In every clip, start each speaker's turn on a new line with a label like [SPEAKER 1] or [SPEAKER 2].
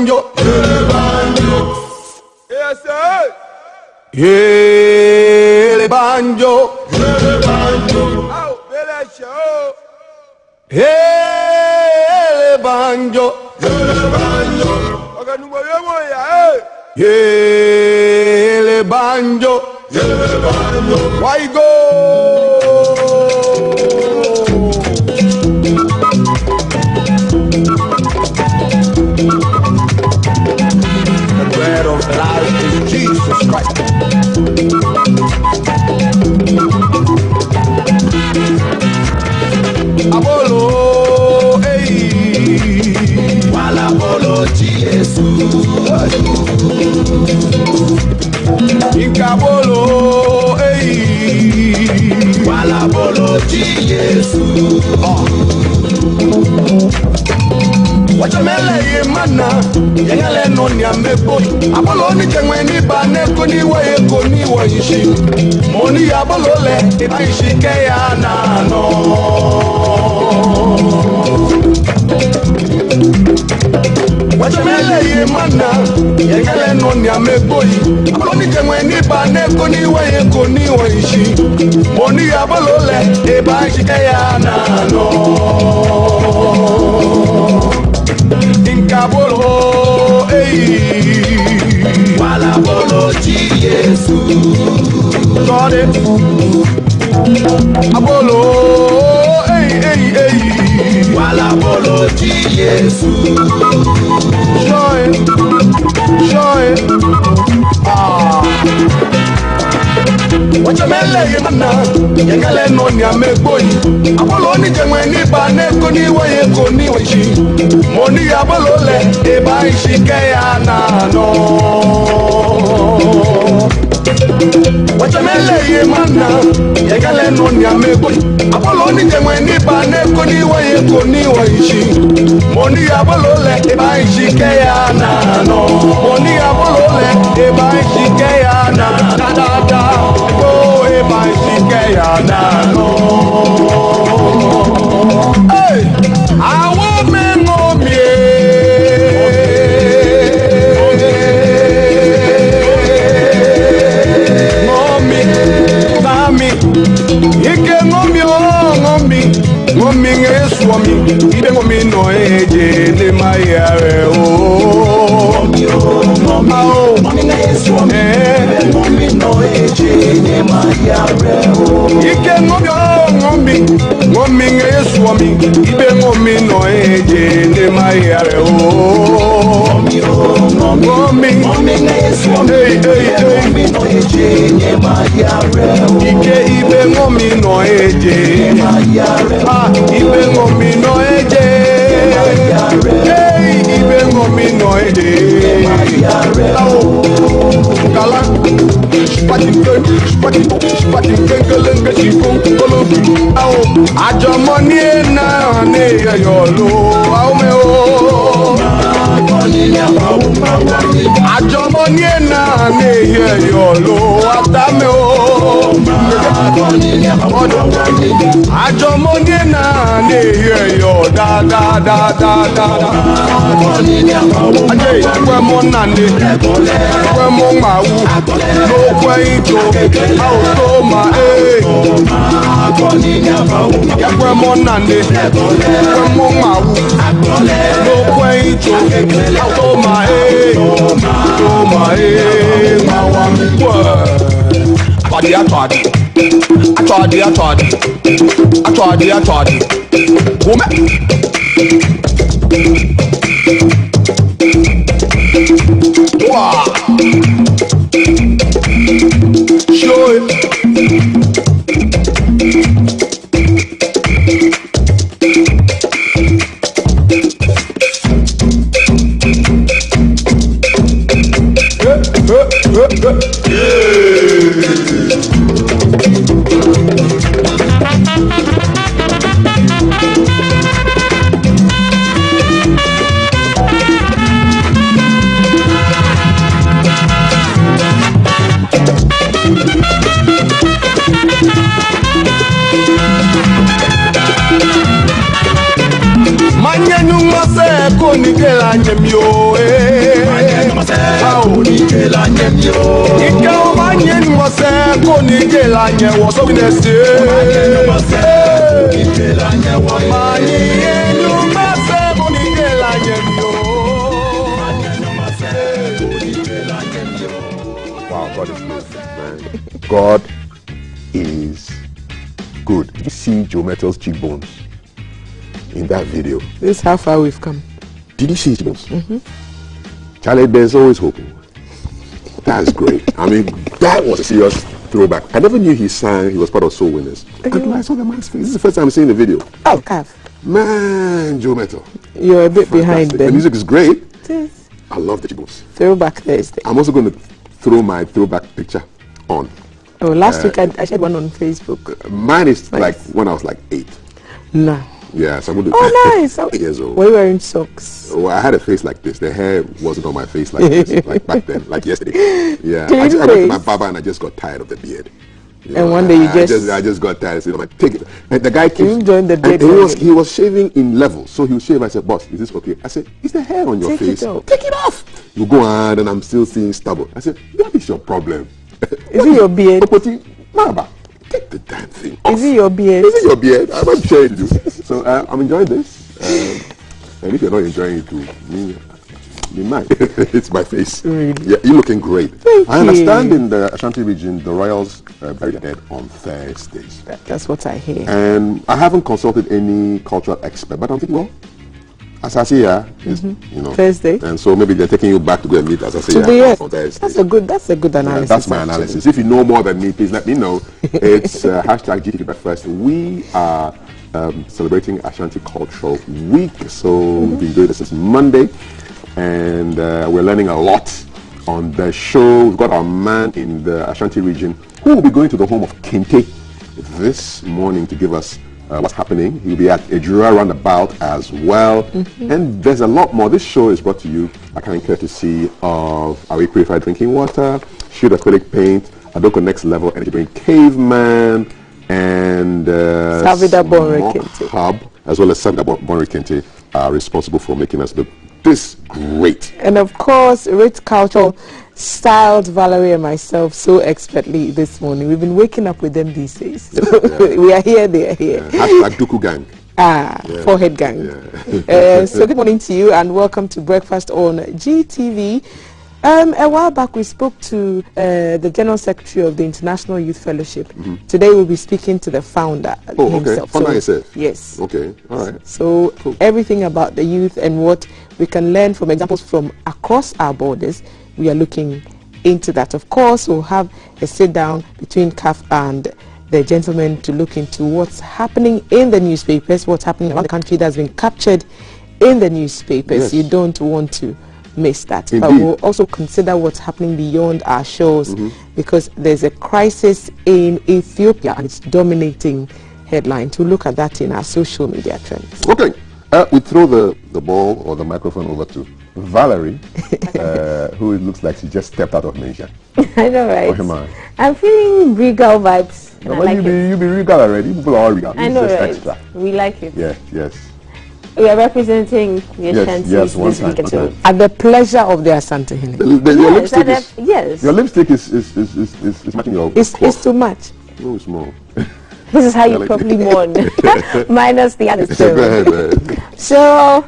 [SPEAKER 1] banjo.
[SPEAKER 2] Yes, sir.
[SPEAKER 1] Yeah, le banjo.
[SPEAKER 2] Oh, better show.
[SPEAKER 1] Yeah, le banjo.
[SPEAKER 2] Okay, no more,
[SPEAKER 1] Yeah, le banjo. Why go? The bread of life is Jesus Christ. Abolo, hey,
[SPEAKER 3] wala bolo Jesus.
[SPEAKER 1] Inkabolo, hey,
[SPEAKER 3] wala bolo Jesus.
[SPEAKER 1] Wachamele ye mana, yengale no ni amebo. Abolo ni chengwe ni bane ko ni wa ye ko ni wa yishi. Moni abolo le, iba yishi ke ya na no. Wachamele ye mana, yengale no ni amebo. Abolo ni chengwe ni bane ko ni wa ye ko ni wa yishi. Moni abolo le, iba yishi ke ya na no. Inkabolo, hey,
[SPEAKER 3] wala bolo Jesus.
[SPEAKER 1] got it. Abolo, hey, hey, hey,
[SPEAKER 3] wala bolo Jesus.
[SPEAKER 1] show it, ah. Wachamele ye mana, yengale no ni ameboyi. Abolo ni jengwe ni bane ko ni wa ye ko ni wa shi. Moni abolo le, eba ishi ke ya na no. Wachamele ye mana, yengale no ni ameboyi. Abolo ni jengwe ni bane ko ni wa ye ko ni wa shi. Moni abolo le, eba ishi ke ya na no. Moni abolo le, eba ishi ke ya na da da da. Hey, I want me no me. Mommy, mommy, you can mommy, is woman. Even mommy no age in my area. Oh,
[SPEAKER 3] mommy is woman. Mommy no age in my area.
[SPEAKER 1] you can mommy is woman. Even mommy no age in my area. Oh, mommy
[SPEAKER 3] is woman.
[SPEAKER 1] Hey,
[SPEAKER 3] mommy no age in my area.
[SPEAKER 1] Even mommy no age in my area. Even mommy no age. Hey, even mommy no age. Oh, Kala, spatting, kenkelenga, shifon, kolofi. Oh, ajamoni na ne yolo. Oh me oh. Ajamoni na ne yolo. Atame oh. Ajamoni na ne yo da da da da da. Ajay, kwe mo nande, kwe mo mawu, no kwe ito, auto ma ya kwe mo nande, kwe mo mawu, no kwe ito, auto ma mawa mkwe. Atwadi. Woman. Wow. Show it. Manya nyuma se ko ni kela nyemyo
[SPEAKER 3] Onigela nyemyo.
[SPEAKER 1] Ike omanye nwose konigela nyewo so binese.
[SPEAKER 3] Onigela nyewo.
[SPEAKER 1] Manye nwose konigela nyemyo.
[SPEAKER 4] Wow, God is good, man. God is good. Did you see Joe Mettel's cheekbones in that video?
[SPEAKER 5] This is how far we've come.
[SPEAKER 4] Did you see his cheekbones? Charlie, there's always hope. That's great. I mean, that was a serious throwback. I never knew he sang, he was part of Soul Winners. Until I saw the man's face. This is the first time I'm seeing the video.
[SPEAKER 5] Oh, Cav.
[SPEAKER 4] Man, Joe Mettel.
[SPEAKER 5] You're a bit behind
[SPEAKER 4] Fantastic.
[SPEAKER 5] them.
[SPEAKER 4] The music is great.
[SPEAKER 5] It is.
[SPEAKER 4] I love the cheekbones.
[SPEAKER 5] Throwback Thursday.
[SPEAKER 4] I'm also going to throw my throwback picture on.
[SPEAKER 5] Oh, last week I shared one on Facebook.
[SPEAKER 4] Mine is
[SPEAKER 5] Nice.
[SPEAKER 4] like when I was like 8.
[SPEAKER 5] Nah.
[SPEAKER 4] Yeah, so I'm going to
[SPEAKER 5] Oh, nice.
[SPEAKER 4] 8 years old.
[SPEAKER 5] Were you wearing socks?
[SPEAKER 4] Well, I had a face like this. The hair wasn't on my face like this, like back then, like yesterday. Yeah,
[SPEAKER 5] Clean
[SPEAKER 4] I went to my
[SPEAKER 5] face.
[SPEAKER 4] barber and I just got tired of the beard. You
[SPEAKER 5] And one day you
[SPEAKER 4] I
[SPEAKER 5] just-
[SPEAKER 4] I just got tired. So I'm like, take it. And the guy keeps.
[SPEAKER 5] You joined the
[SPEAKER 4] and
[SPEAKER 5] beard
[SPEAKER 4] he was shaving in levels. So he would shave. I said, boss, is this okay? I said, is the hair on your
[SPEAKER 5] Take it
[SPEAKER 4] face?
[SPEAKER 5] off.
[SPEAKER 4] Take it off. You go on, and I'm still seeing stubble. I said, what is your problem?
[SPEAKER 5] Is it your beard?
[SPEAKER 4] Mama, take the damn thing off.
[SPEAKER 5] Is it your beard?
[SPEAKER 4] Is it your beard? I'm not sure you do. So I'm enjoying this. And if you're not enjoying it too, you might. It's my face.
[SPEAKER 5] Really?
[SPEAKER 4] Yeah, you're looking great.
[SPEAKER 5] Thank
[SPEAKER 4] I understand
[SPEAKER 5] you.
[SPEAKER 4] in the Ashanti region, the royals bury their dead on Thursdays.
[SPEAKER 5] That's what I hear.
[SPEAKER 4] And I haven't consulted any cultural expert, but I'm thinking, well, Asasiya is, you know,
[SPEAKER 5] Thursday.
[SPEAKER 4] and so maybe they're taking you back to go and meet Asasiya
[SPEAKER 5] To be
[SPEAKER 4] on Thursday.
[SPEAKER 5] that's a good
[SPEAKER 4] Yeah,
[SPEAKER 5] analysis.
[SPEAKER 4] that's my
[SPEAKER 5] actually.
[SPEAKER 4] analysis. If you know more than me, please let me know. It's hashtag GTV Breakfast. We are celebrating Ashanti Cultural Week. So we've been doing this since Monday, and we're learning a lot on the show. We've got our man in the Ashanti region who will be going to the home of Kente this morning to give us what's happening. He'll be at Ejura roundabout as well. And there's a lot more. This show is brought to you by kind courtesy of Awi Purified Drinking Water, Shoot Acrylic Paint, Adoko Next Level Energy Drink, Caveman, and
[SPEAKER 5] Savida Bonre
[SPEAKER 4] Smoke
[SPEAKER 5] Kente.
[SPEAKER 4] Hub, as well as Savida Bonre Kente, are responsible for making us look this great.
[SPEAKER 5] And of course, Rich Cultural styled Valerie and myself so expertly this morning. We've been waking up with them these days. So we are here, they are here.
[SPEAKER 4] Hashtag Duku Gang.
[SPEAKER 5] Forehead gang. So good morning to you and welcome to Breakfast on GTV. A while back we spoke to the General Secretary of the International Youth Fellowship. Today we'll be speaking to the founder himself.
[SPEAKER 4] Founder himself.
[SPEAKER 5] Yes.
[SPEAKER 4] Okay, all right.
[SPEAKER 5] So everything about the youth and what we can learn from examples from across our borders, we are looking into that. Of course, we'll have a sit down between CAF and the gentleman to look into what's happening in the newspapers, what's happening around the country that's been captured in the newspapers.
[SPEAKER 4] Yes.
[SPEAKER 5] You don't want to miss that.
[SPEAKER 4] Indeed.
[SPEAKER 5] But we'll also consider what's happening beyond our shores because there's a crisis in Ethiopia and it's dominating headlines. We'll look at that in our social media trends.
[SPEAKER 4] Okay, we throw the ball or the microphone over to Valerie, who it looks like she just stepped out of Malaysia.
[SPEAKER 6] I know, right?
[SPEAKER 4] Oh, man.
[SPEAKER 6] I'm feeling regal vibes. And I
[SPEAKER 4] Well,
[SPEAKER 6] like it.
[SPEAKER 4] you be regal already. People are all regal.
[SPEAKER 6] I
[SPEAKER 4] This
[SPEAKER 6] know,
[SPEAKER 4] is just
[SPEAKER 6] right?
[SPEAKER 4] extra.
[SPEAKER 6] We like it.
[SPEAKER 4] Yes, yes.
[SPEAKER 6] We are representing the Ashantis
[SPEAKER 4] yes, one
[SPEAKER 6] this
[SPEAKER 4] time,
[SPEAKER 6] weekend.
[SPEAKER 4] one
[SPEAKER 6] So,
[SPEAKER 5] At the pleasure of the Asante Hene.
[SPEAKER 4] Your
[SPEAKER 6] yes,
[SPEAKER 4] lipstick
[SPEAKER 6] and
[SPEAKER 4] is
[SPEAKER 6] yes.
[SPEAKER 4] your lipstick is matching your
[SPEAKER 5] It's
[SPEAKER 4] cloth.
[SPEAKER 5] too much.
[SPEAKER 4] No, it's more.
[SPEAKER 6] This is how
[SPEAKER 4] Yeah,
[SPEAKER 6] you
[SPEAKER 4] like-
[SPEAKER 6] properly mourn. Minus the other
[SPEAKER 4] Go
[SPEAKER 6] stuff.
[SPEAKER 4] ahead, man.
[SPEAKER 6] So,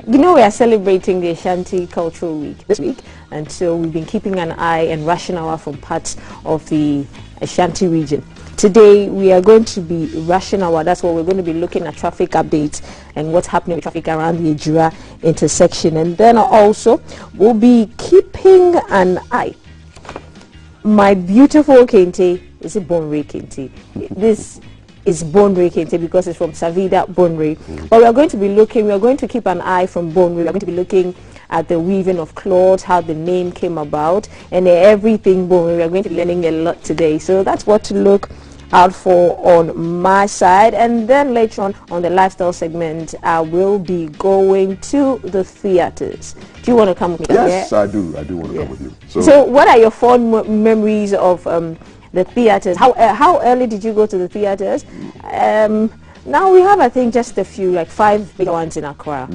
[SPEAKER 6] you know, we are celebrating the Ashanti Cultural Week this week, and so we've been keeping an eye and rushing hour from parts of the Ashanti region. Today, we are going to be rushing hour. That's what we're going to be looking at traffic updates and what's happening with traffic around the Ejura intersection. And then also, we'll be keeping an eye. My beautiful Kente, is it Bonre Kente? This is Bonre Kente because it's from Savida Bonre. But we are going to keep an eye from Bonre. We are going to be looking at the weaving of cloth, how the name came about, and everything Bonre. We are going to be learning a lot today. So that's what to look out for on my side. And then later on the lifestyle segment, I will be going to the theaters. Do you want to come with me?
[SPEAKER 4] Yes,
[SPEAKER 6] Yeah?
[SPEAKER 4] I do. I do want to come with you.
[SPEAKER 6] So what are your fond memories of the theaters? How early did you go to the theaters? Now we have, I think, just a few, like 5 big ones in Accra.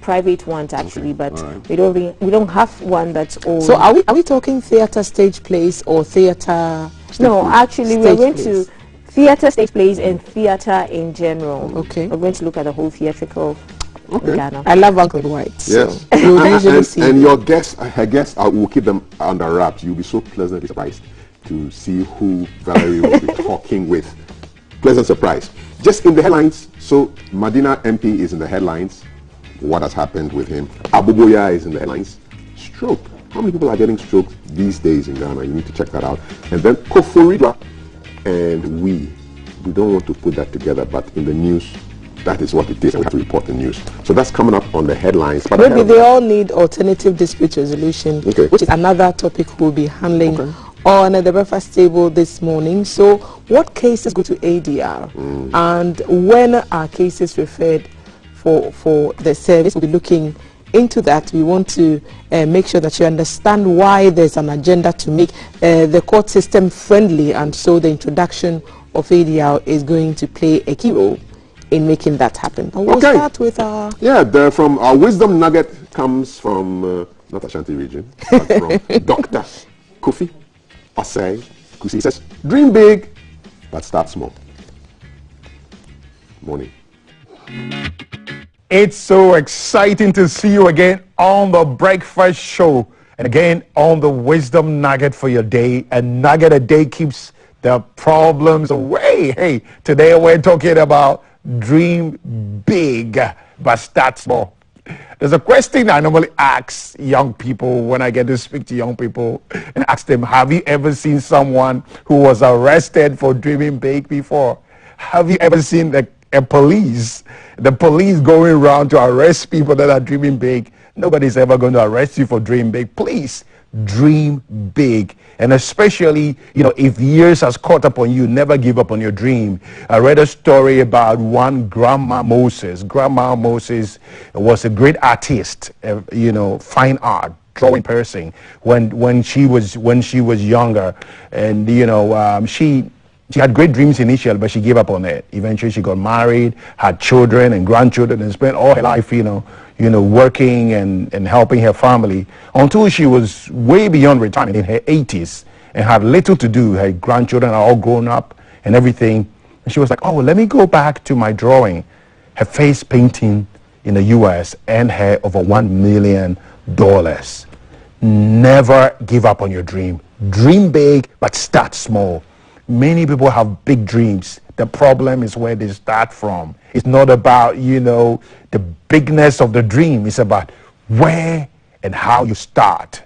[SPEAKER 6] private ones actually, but
[SPEAKER 4] Alright.
[SPEAKER 6] we don't have one that's owned.
[SPEAKER 5] So are we talking theatre stage plays or theatre?
[SPEAKER 6] No, actually we're
[SPEAKER 5] Stage
[SPEAKER 6] going
[SPEAKER 5] plays.
[SPEAKER 6] to theatre stage plays and theatre in general.
[SPEAKER 5] Okay.
[SPEAKER 6] We're going to look at the whole theatrical in Ghana.
[SPEAKER 5] I love Uncle White. So
[SPEAKER 4] Yes.
[SPEAKER 5] you'll usually see.
[SPEAKER 4] And your guests, her guests, will keep them under wraps. You'll be so pleasantly surprised to see who Valerie will be talking with. Pleasant surprise. Just in the headlines, so Madina MP is in the headlines. What has happened with him? Abuboya is in the headlines. Stroke. How many people are getting stroke these days in Ghana? You need to check that out. And then Koforidwa and we don't want to put that together, but in the news, that is what it is, and we have to report the news. So that's coming up on the headlines. But
[SPEAKER 5] Maybe they all need alternative dispute resolution,
[SPEAKER 4] Okay.
[SPEAKER 5] which is another topic we'll be handling on the breakfast table this morning. So what cases go to ADR and when are cases referred for the service? We'll be looking into that. We want to make sure that you understand why there's an agenda to make the court system friendly, and so the introduction of ADR is going to play a key role in making that happen. But we'll start with our...
[SPEAKER 4] Yeah, from our wisdom nugget comes from, not Ashanti region, but from Dr. Kofi Osei Kusi. He says, dream big, but start small. Morning.
[SPEAKER 2] It's so exciting to see you again on the breakfast show and again on the wisdom nugget for your day. A nugget a day keeps the problems away. Hey, today we're talking about dream big but start small. There's a question I normally ask young people when I get to speak to young people and ask them, have you ever seen someone who was arrested for dreaming big before? Have you ever seen the police going around to arrest people that are dreaming big? Nobody's ever going to arrest you for dreaming big. Please dream big. And especially, if years has caught up on you, never give up on your dream. I read a story about one Grandma Moses. Grandma Moses was a great artist, fine art, drawing person when she was younger. And, she had great dreams initially, but she gave up on it. Eventually, she got married, had children and grandchildren, and spent all her life, working and helping her family until she was way beyond retirement, in her 80s, and had little to do. Her grandchildren are all grown up and everything. And she was like, oh, let me go back to my drawing. Her face painting in the U.S. earned her over $1 million. Never give up on your dream. Dream big, but start small. Many people have big dreams. The problem is where they start from. It's not about, the bigness of the dream. It's about where and how you start.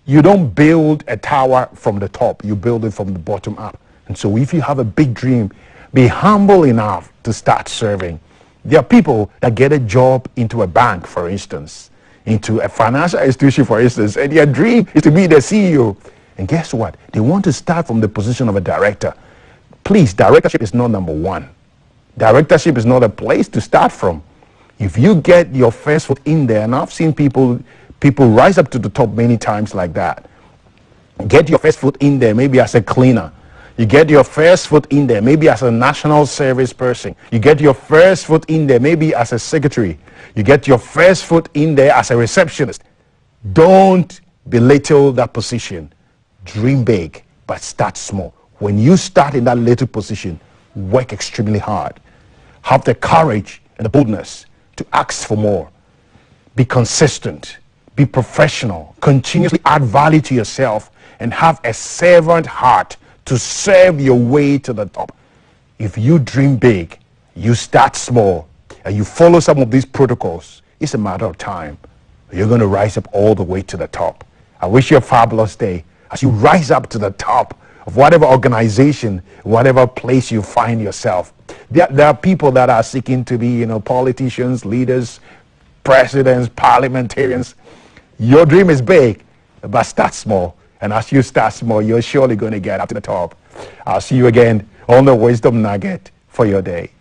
[SPEAKER 2] You don't build a tower from the top. You build it from the bottom up. And so if you have a big dream, be humble enough to start serving. There are people that get a job into a bank, for instance, into a financial institution, for instance, and their dream is to be the CEO. And guess what? They want to start from the position of a director. Please, directorship is not number one. Directorship is not a place to start from. If you get your first foot in there, and I've seen people rise up to the top many times like that. Get your first foot in there, maybe as a cleaner. You get your first foot in there, maybe as a national service person. You get your first foot in there, maybe as a secretary. You get your first foot in there as a receptionist. Don't belittle that position. Dream big, but start small. When you start in that little position, work extremely hard. Have the courage and the boldness to ask for more. Be consistent. Be professional. Continuously add value to yourself and have a servant heart to serve your way to the top. If you dream big, you start small, and you follow some of these protocols, it's a matter of time. You're going to rise up all the way to the top. I wish you a fabulous day as you rise up to the top of whatever organization, whatever place you find yourself. There are people that are seeking to be, politicians, leaders, presidents, parliamentarians. Your dream is big, but start small. And as you start small, you're surely going to get up to the top. I'll see you again on the Wisdom Nugget for your day.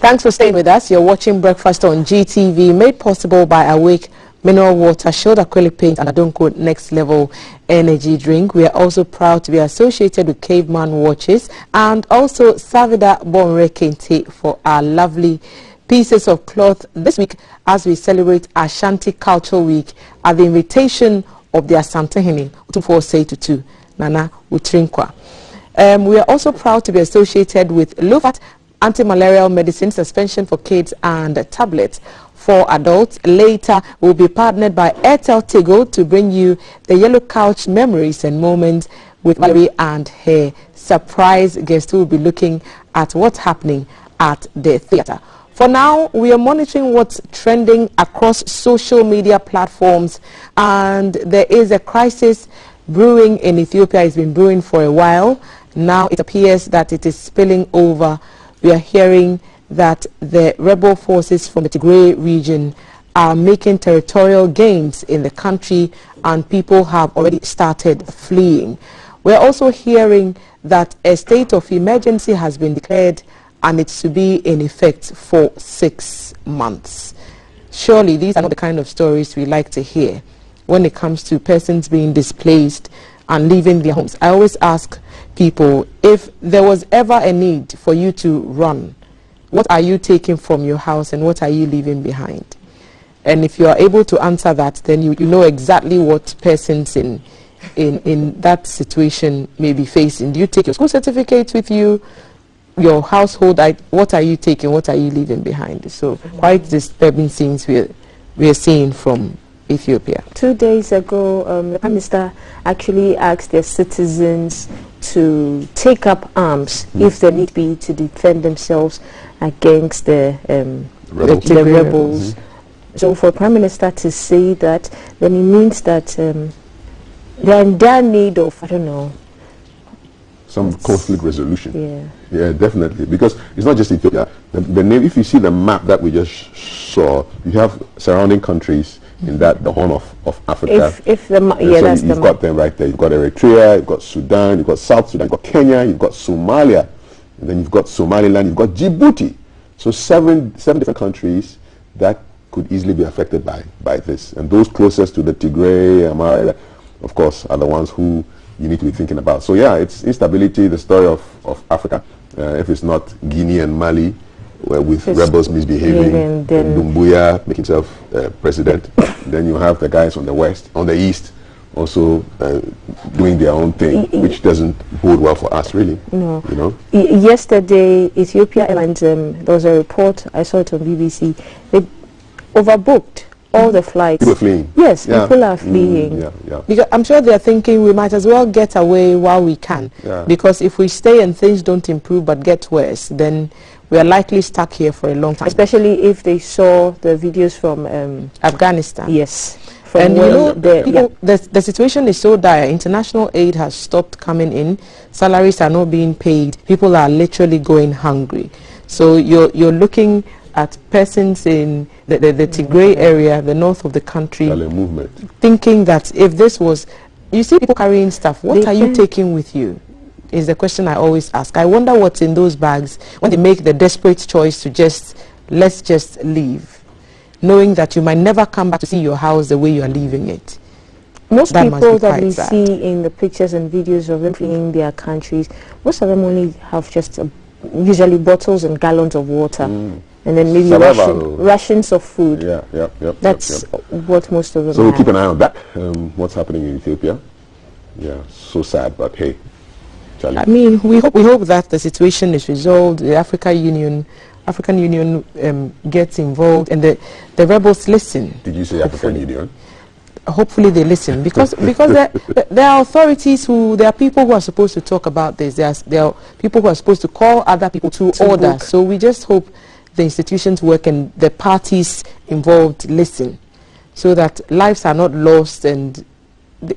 [SPEAKER 5] Thanks for staying with us. You're watching Breakfast on GTV, made possible by Awake Mineral Water, Shield Acrylic Paint, and Adonko Next Level Energy Drink. We are also proud to be associated with Caveman Watches and also Savida Bonre Kente for our lovely pieces of cloth this week as we celebrate Ashanti Cultural Week at the invitation of the Asantehene Utumfo Nana Utrinkwa. We are also proud to be associated with Lufat anti-malarial medicine, suspension for kids, and tablets for adults. Later, we'll be partnered by Airtel Tigo to bring you the Yellow Couch memories and moments with Valerie and her surprise guest who will be looking at what's happening at the theatre. For now, we are monitoring what's trending across social media platforms, and there is a crisis brewing in Ethiopia. It's been brewing for a while. Now it appears that it is spilling over. We are hearing that the rebel forces from the Tigray region are making territorial gains in the country, and people have already started fleeing. We're also hearing that a state of emergency has been declared, and it's to be in effect for 6 months. Surely these are not the kind of stories we like to hear when it comes to persons being displaced and leaving their homes. I always ask people, if there was ever a need for you to run, what are you taking from your house and what are you leaving behind? And if you are able to answer that, then you know exactly what persons in that situation may be facing. Do you take your school certificates with you, your household? What are you taking? What are you leaving behind? So quite disturbing scenes we are seeing from Ethiopia.
[SPEAKER 6] 2 days ago, the Prime Minister actually asked their citizens to take up arms if they need be to defend themselves against the rebels. So for Prime Minister to say that, then it means that they're in dire need of, I don't know,
[SPEAKER 4] some conflict resolution.
[SPEAKER 6] Yeah,
[SPEAKER 4] definitely, because it's not just Ethiopia. The name, if you see the map that we just saw, you have surrounding countries in that the Horn of Africa.
[SPEAKER 6] If the that's
[SPEAKER 4] you've got them right there. You've got Eritrea, you've got Sudan, you've got South Sudan, you've got Kenya, you've got Somalia, and then you've got Somaliland, you've got Djibouti. So seven different countries that could easily be affected by this. And those closest to the Tigray, Amara, of course, are the ones who you need to be thinking about. So yeah, it's instability, the story of Africa. If it's not Guinea and Mali, with rebels misbehaving, and Dumbuya making himself president, then you have the guys on the east, also doing their own thing, which doesn't bode well for us, really.
[SPEAKER 6] No.
[SPEAKER 4] You know?
[SPEAKER 6] Yesterday, Ethiopia Airlines, there was a report, I saw it on BBC, they overbooked all the flights.
[SPEAKER 4] People are fleeing.
[SPEAKER 6] Yes, people are fleeing.
[SPEAKER 5] Because I'm sure they're thinking we might as well get away while we can. Because if we stay and things don't improve but get worse, then we are likely stuck here for a long time.
[SPEAKER 6] Especially if they saw the videos from
[SPEAKER 5] Afghanistan.
[SPEAKER 6] Yes.
[SPEAKER 5] And you know, the situation is so dire. International aid has stopped coming in. Salaries are not being paid. People are literally going hungry. So you're looking at persons in the Tigray area, the north of the country, thinking that if this was, you see people carrying stuff, what are you taking with you? Is the question I always ask. I wonder what's in those bags when they make the desperate choice to let's just leave, knowing that you might never come back to see your house the way you are leaving it.
[SPEAKER 6] Most people that we see in the pictures and videos of them fleeing their countries, most of them only have just usually bottles and gallons of water, and then maybe rations of food. That's what most of them
[SPEAKER 4] So we'll keep an eye on that, what's happening in Ethiopia. Yeah, so sad, but hey.
[SPEAKER 5] I mean, we hope that the situation is resolved. The African Union gets involved, and the rebels listen.
[SPEAKER 4] Did you say African Union?
[SPEAKER 5] Hopefully they listen, because there are authorities there are people who are supposed to talk about this. There are people who are supposed to call other people to order. So we just hope the institutions work and the parties involved listen, so that lives are not lost, and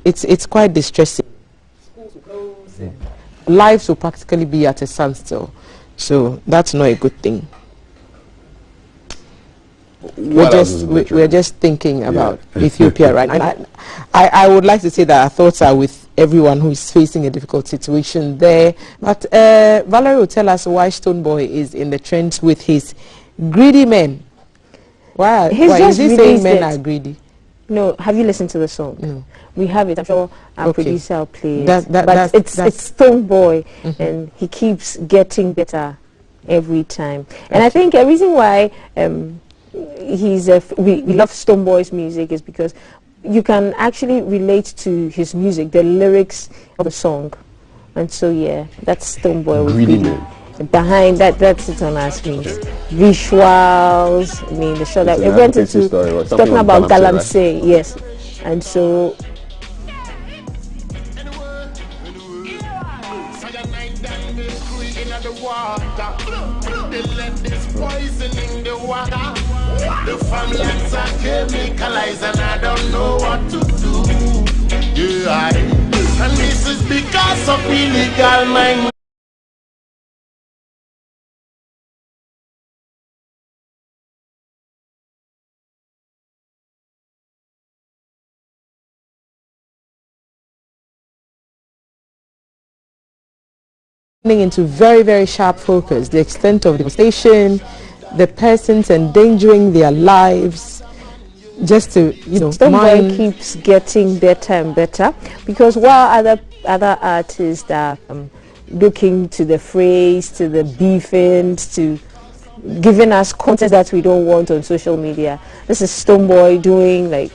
[SPEAKER 5] it's quite distressing. Schools will close, lives will practically be at a standstill. So that's not a good thing. We're just thinking about Ethiopia right now. I would like to say that our thoughts are with everyone who is facing a difficult situation there. But Valerie will tell us why Stonebwoy is in the trends with his Greedy men. Why is he saying men are greedy?
[SPEAKER 6] No, have you listened to the song?
[SPEAKER 5] No.
[SPEAKER 6] We have it. I'm sure our producer will play it.
[SPEAKER 5] But
[SPEAKER 6] it's Stone Boy, and he keeps getting better every time. And I think a reason why we love Stone Boy's music is because you can actually relate to his music, the lyrics of the song. And so, yeah, that's Stone Boy.
[SPEAKER 4] Greedy man.
[SPEAKER 6] Behind that's it on our screens. Visuals, I mean, the show that it went into talking about Galamsey, right? Yes. And so
[SPEAKER 1] the farmlands are chemicalized and I don't know what to do. Yeah, and this is because of illegal mining.
[SPEAKER 5] Into very, very sharp focus, the extent of devastation, the persons endangering their lives, just to,
[SPEAKER 6] Stone Boy keeps getting better and better, because while other artists are looking to the phrase, to the beefing, to giving us content that we don't want on social media, this is Stone Boy doing like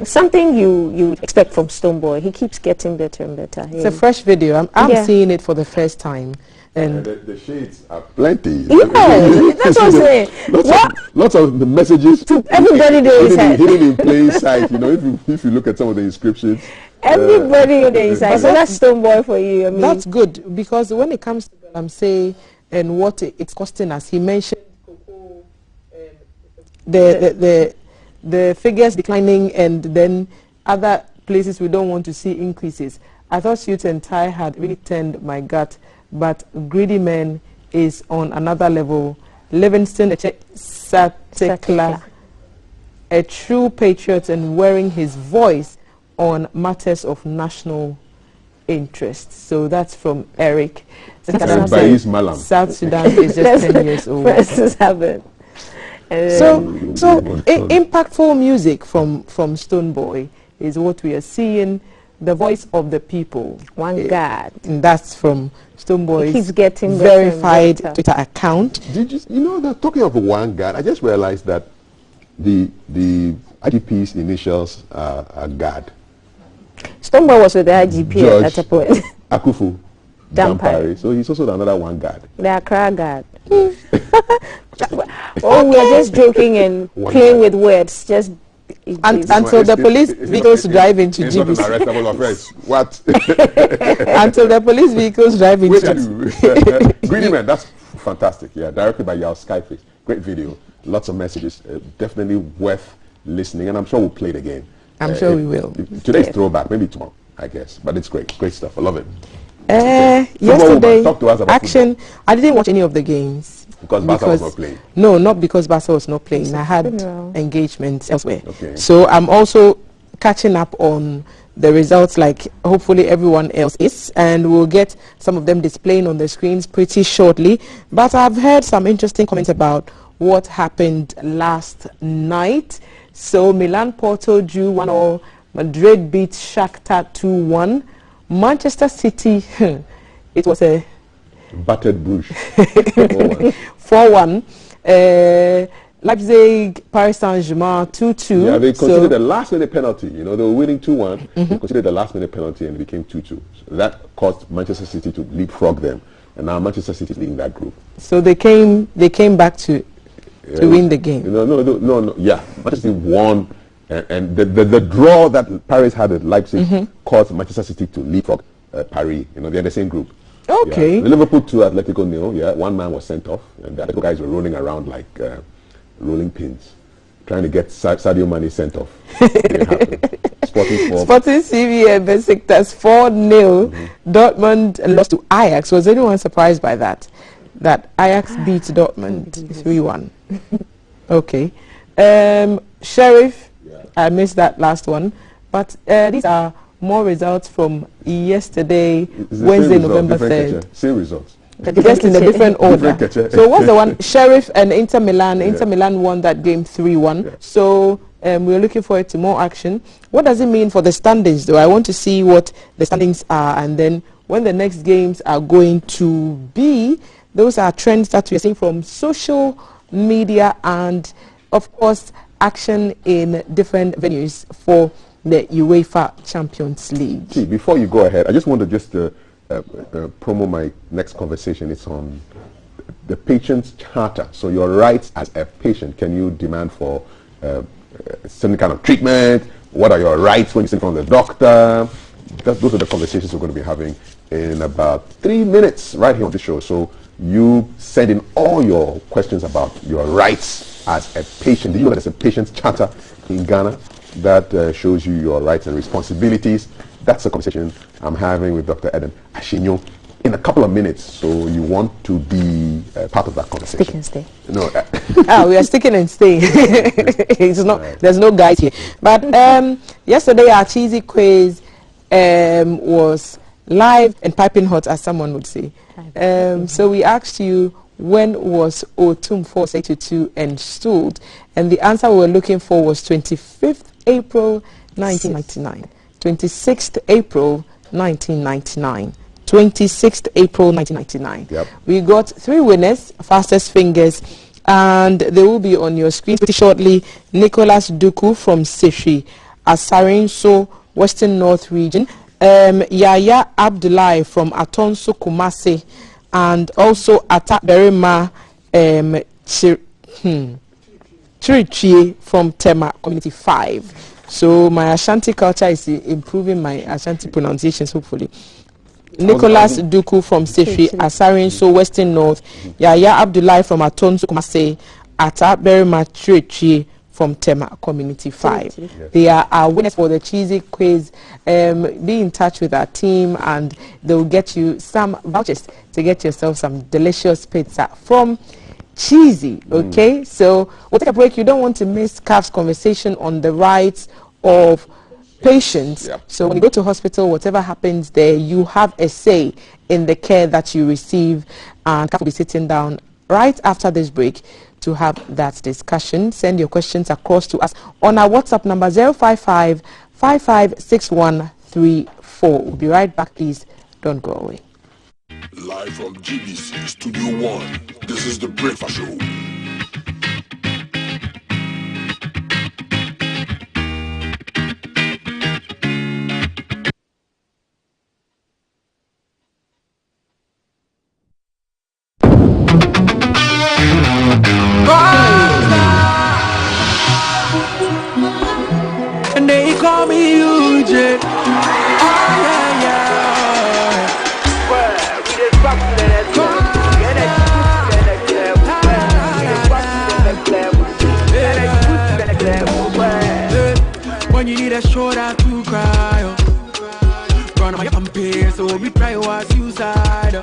[SPEAKER 6] something you expect from Stone Boy. He keeps getting better and better.
[SPEAKER 5] It's a fresh video. I'm seeing it for the first time. And
[SPEAKER 4] the shades are plenty.
[SPEAKER 6] Yeah, that's what I'm saying.
[SPEAKER 4] Lots of the messages
[SPEAKER 6] to everybody
[SPEAKER 4] hidden in plain sight. If you look at some of the inscriptions,
[SPEAKER 6] everybody on the inside. So that's Stone Boy for you. I mean,
[SPEAKER 5] that's good, because when it comes to say and what it's costing us, he mentioned the figures declining, and then other places we don't want to see increases. I thought Suit and Tie had really turned my gut, but Greedy Men is on another level. Livingston Satekla, a true patriot and wearing his voice on matters of national interest. So that's from Eric. South Sudan is just 10 years old. So impactful music from Stone Boy is what we are seeing. The voice of the people.
[SPEAKER 6] One God.
[SPEAKER 5] And that's from Stone Boy's
[SPEAKER 6] keeps getting
[SPEAKER 5] verified Twitter account.
[SPEAKER 4] Did you talking of One God, I just realized that the IGP's initials are God.
[SPEAKER 6] Stone Boy was with the IGP at a point.
[SPEAKER 4] Akufu Dampare. So he's also another One God.
[SPEAKER 6] The Accra God. Oh, we are just joking and playing with words. Just
[SPEAKER 5] until the police vehicles drive into GBC.
[SPEAKER 4] It's not an arrestable offense. What?
[SPEAKER 5] Until the police vehicles drive into
[SPEAKER 4] Greedy Man, that's fantastic. Yeah, directed by Yao Skyface. Great video. Lots of messages. Definitely worth listening, and I'm sure we'll play it again.
[SPEAKER 5] I'm sure we will.
[SPEAKER 4] Today's throwback, maybe tomorrow, I guess. But it's great. Great stuff. I love it.
[SPEAKER 5] Yesterday,
[SPEAKER 4] talk to us about
[SPEAKER 5] action. Football. I didn't watch any of the games.
[SPEAKER 4] Because Barca was not playing?
[SPEAKER 5] No, not because Barca was not playing. I had engagements elsewhere.
[SPEAKER 4] Okay.
[SPEAKER 5] So I'm also catching up on the results like hopefully everyone else is. And we'll get some of them displaying on the screens pretty shortly. But I've heard some interesting comments about what happened last night. So Milan Porto drew 1-0. Madrid beat Shakhtar 2-1. Manchester City, it was a
[SPEAKER 4] battered Bruges.
[SPEAKER 5] 4-1. Leipzig, Paris Saint-Germain 2-2.
[SPEAKER 4] Yeah, they conceded the last-minute penalty. They were winning 2-1. They conceded the last-minute penalty and it became 2-2. So that caused Manchester City to leapfrog them, and now Manchester City is leading that group. So
[SPEAKER 5] they came back to win the game.
[SPEAKER 4] No. Yeah, Manchester City won. And the draw that Paris had at Leipzig caused Manchester City to leapfrog Paris. They're in the same group.
[SPEAKER 5] Okay.
[SPEAKER 4] Yeah. Liverpool 2, Atletico 0. Yeah, one man was sent off, and the Atletico guys were rolling around like rolling pins, trying to get Sadio Mane sent off. Didn't happen.
[SPEAKER 5] Sporting CV and Besiktas 4-0. Dortmund lost to Ajax. Was anyone surprised by that? That Ajax beat Dortmund 3-1. Okay. Sheriff. I missed that last one, but these are more results from yesterday, Wednesday, November 3rd.
[SPEAKER 4] Same results.
[SPEAKER 5] just in a different order. So what's the one? Sheriff and Inter Milan.
[SPEAKER 4] Yeah.
[SPEAKER 5] Inter Milan won that game 3-1.
[SPEAKER 4] Yeah.
[SPEAKER 5] So we're looking forward to more action. What does it mean for the standings, though? I want to see what the standings are, and then when the next games are going to be. Those are trends that we're seeing from social media and, of course, action in different venues for the UEFA Champions League.
[SPEAKER 4] See, before you go ahead, I just want to promo my next conversation. It's on the patient's charter. So your rights as a patient. Can you demand for some kind of treatment? What are your rights when you sit from the doctor? Those are the conversations we're going to be having in about 3 minutes right here on the show. So you send in all your questions about your rights as a patient. Do you know that there's a patient's charter in Ghana that shows you your rights and responsibilities? That's a conversation I'm having with Dr. Eden Ashinyo in a couple of minutes. So you want to be part of that conversation.
[SPEAKER 6] Stick and stay.
[SPEAKER 4] No.
[SPEAKER 5] We are sticking and staying. It's not.
[SPEAKER 4] Right.
[SPEAKER 5] There's no guide here. But yesterday our cheesy quiz was live and piping hot, as someone would say. So we asked you, when was Otum 482 installed? And the answer we were looking for was 25th April 1999. 26th April 1999. 26th April 1999.
[SPEAKER 4] Yep.
[SPEAKER 5] We got 3 winners, fastest fingers, and they will be on your screen pretty shortly. Nicholas Duku from Seshi, Asarinso, Western North Region. Yaya Abdullahi from Atonso Kumasi, and also Ata Berima Chirichie from Tema Community 5. So my Ashanti culture is improving my Ashanti pronunciations, hopefully. Nicholas Duku from Sefi, Asarinso, Western North, Yaya Abdullahi from Atonso Kumasi, Ata Berima Chirichie from Tema Community 5. Yes. They are our winners for the cheesy quiz. Be in touch with our team and they'll get you some vouchers to get yourself some delicious pizza from Cheesy. Okay, so we'll take a break. You don't want to miss CAF's conversation on the rights of patients. Yep. So when you go to hospital, whatever happens there, you have a say in the care that you receive, and CAF will be sitting down right after this break to have that discussion. Send your questions across to us on our WhatsApp number 055 556134. We'll be right back. Please don't go away.
[SPEAKER 1] Live from GBC Studio 1, this is The Breakfast Show.
[SPEAKER 3] And they call me Eugene. Oh yeah, yeah. When you need a shoulder to cry, run on your pain, so we try was suicide.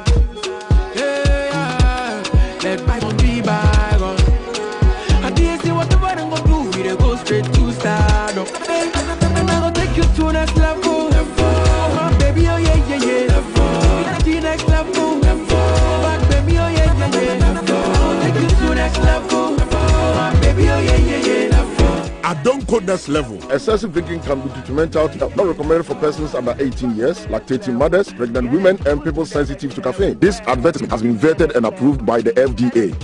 [SPEAKER 3] Yeah, let bygone be bygone. I didn't see what the body gonna do, we go straight to stardom. Hey, I'm gonna take you to next level. Oh, baby, oh yeah, yeah, yeah. The next level. Back, baby, oh yeah, yeah, yeah. Take you to next level. Baby, oh yeah, yeah, yeah.
[SPEAKER 1] I don't quote next level. Excessive drinking can be detrimental to health. Not recommended for persons under 18 years, lactating mothers, pregnant women, and people sensitive to caffeine. This advertisement has been vetted and approved by the FDA.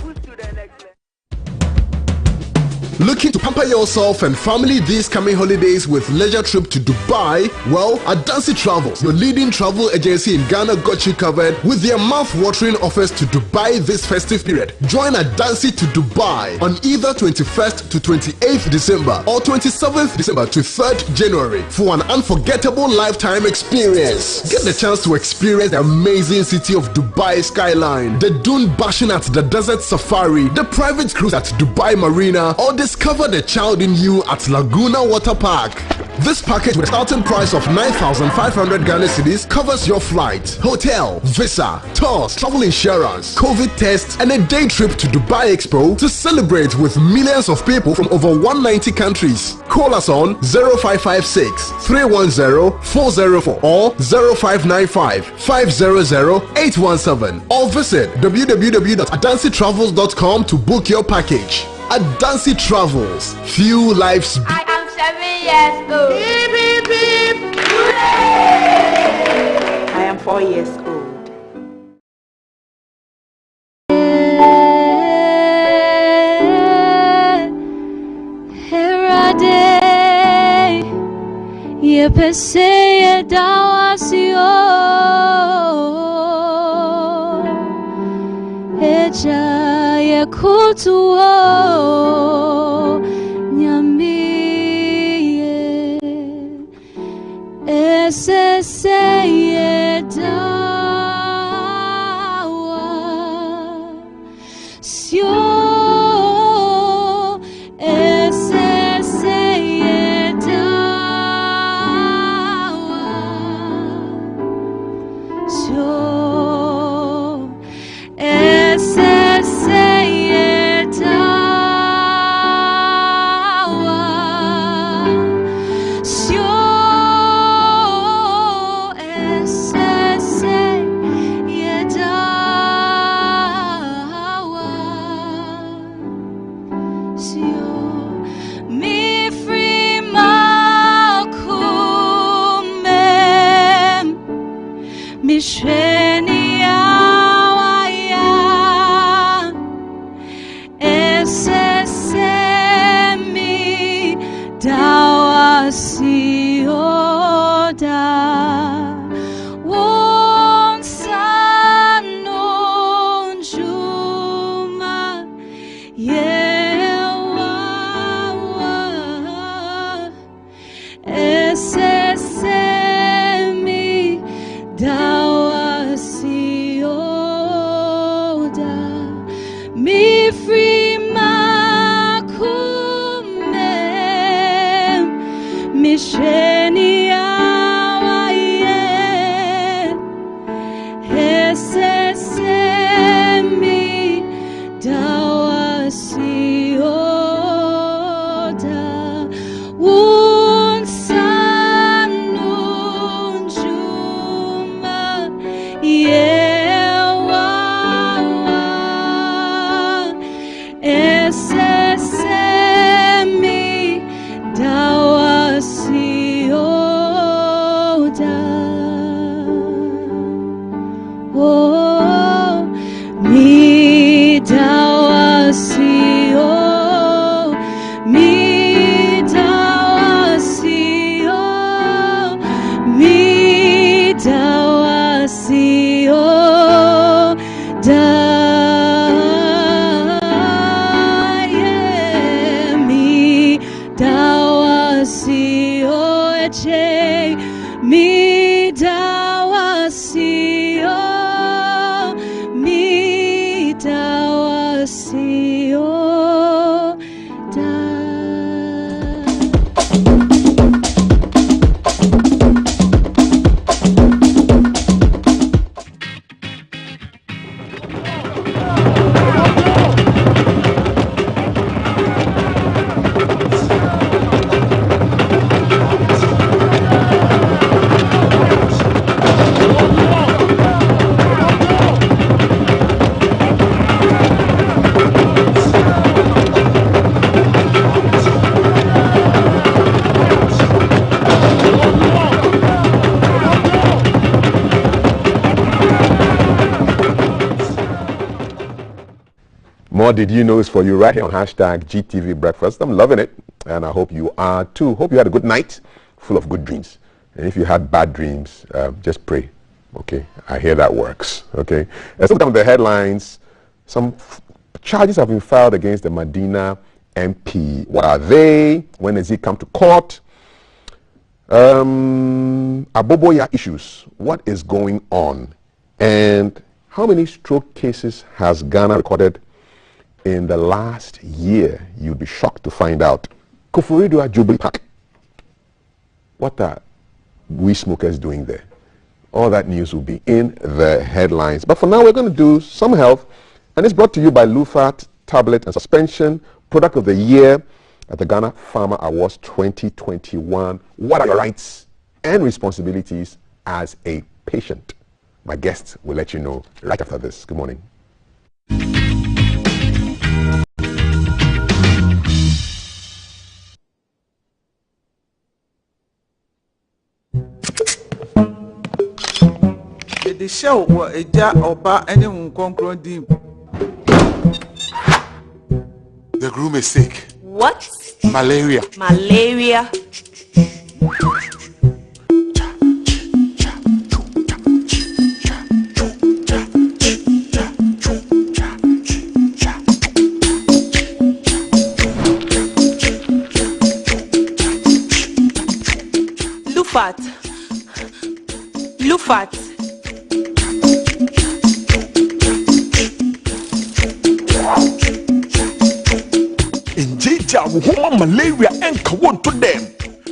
[SPEAKER 7] Looking to pamper yourself and family these coming holidays with leisure trip to Dubai? Well, Adansi Travels, your leading travel agency in Ghana, got you covered with their mouth-watering offers to Dubai this festive period. Join Adansi to Dubai on either 21st to 28th December or 27th December to 3rd January for an unforgettable lifetime experience. Get the chance to experience the amazing city of Dubai skyline, the dune bashing at the desert safari, the private cruise at Dubai Marina, or the Discover the child in you at Laguna Water Park. This package with a starting price of 9,500 Ghana cedis covers your flight, hotel, visa, tours, travel insurance, COVID tests, and a day trip to Dubai Expo to celebrate with millions of people from over 190 countries. Call us on 0556 310 404 or 0595 500 817 or visit www.adancitravels.com to book your package. Adansi Travels, few lives.
[SPEAKER 8] I am 7 years old. Beep, beep, beep.
[SPEAKER 5] I am 4 years old.
[SPEAKER 8] Ye pese dawasio eja ye kutuo nyamiye esese ye dawa sio
[SPEAKER 4] More Did You Know is for you right here on hashtag GTV Breakfast. I'm loving it, and I hope you are too. Hope you had a good night full of good dreams. And if you had bad dreams, just pray. Okay, I hear that works. Okay, and some of the headlines, some charges have been filed against the Medina MP. What are they? When does he come to court? Aboboya issues. What is going on? And how many stroke cases has Ghana recorded in the last year, you'd be shocked to find out, Koforidua Jubilee Park, what are we smokers doing there? All that news will be in the headlines. But for now, we're going to do some health, and it's brought to you by Lufat Tablet and Suspension, Product of the Year at the Ghana Farmer Awards 2021. What are your rights and responsibilities as a patient? My guests will let you know right after this. Good morning.
[SPEAKER 9] The show was a jar or bar anyone concurrent dim.
[SPEAKER 10] The groom is sick.
[SPEAKER 8] What?
[SPEAKER 10] Malaria.
[SPEAKER 8] Malaria. Lufat. Lufat.
[SPEAKER 11] Woman malaria and kawan to them.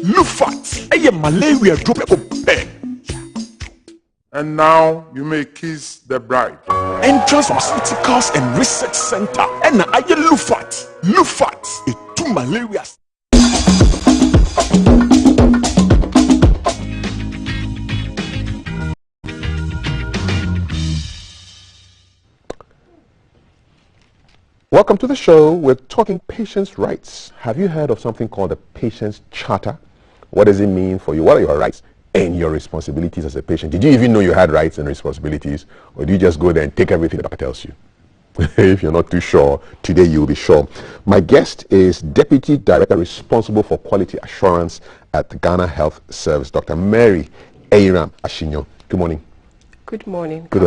[SPEAKER 11] Lufat, I am malaria drop up there.
[SPEAKER 10] And now you may kiss the bride.
[SPEAKER 11] Entrance Pharmaceuticals and Research Center. And I am Lufat. Lufat, a two malaria.
[SPEAKER 4] Welcome to the show. We're talking patients' rights. Have you heard of something called the Patient's Charter? What does it mean for you? What are your rights and your responsibilities as a patient? Did you even know you had rights and responsibilities, or do you just go there and take everything the doctor tells you? If you're not too sure, today you'll be sure. My guest is Deputy Director responsible for Quality Assurance at the Ghana Health Service, Dr. Mary Eiram Ashinyo. Good morning.
[SPEAKER 5] Good morning.
[SPEAKER 4] Good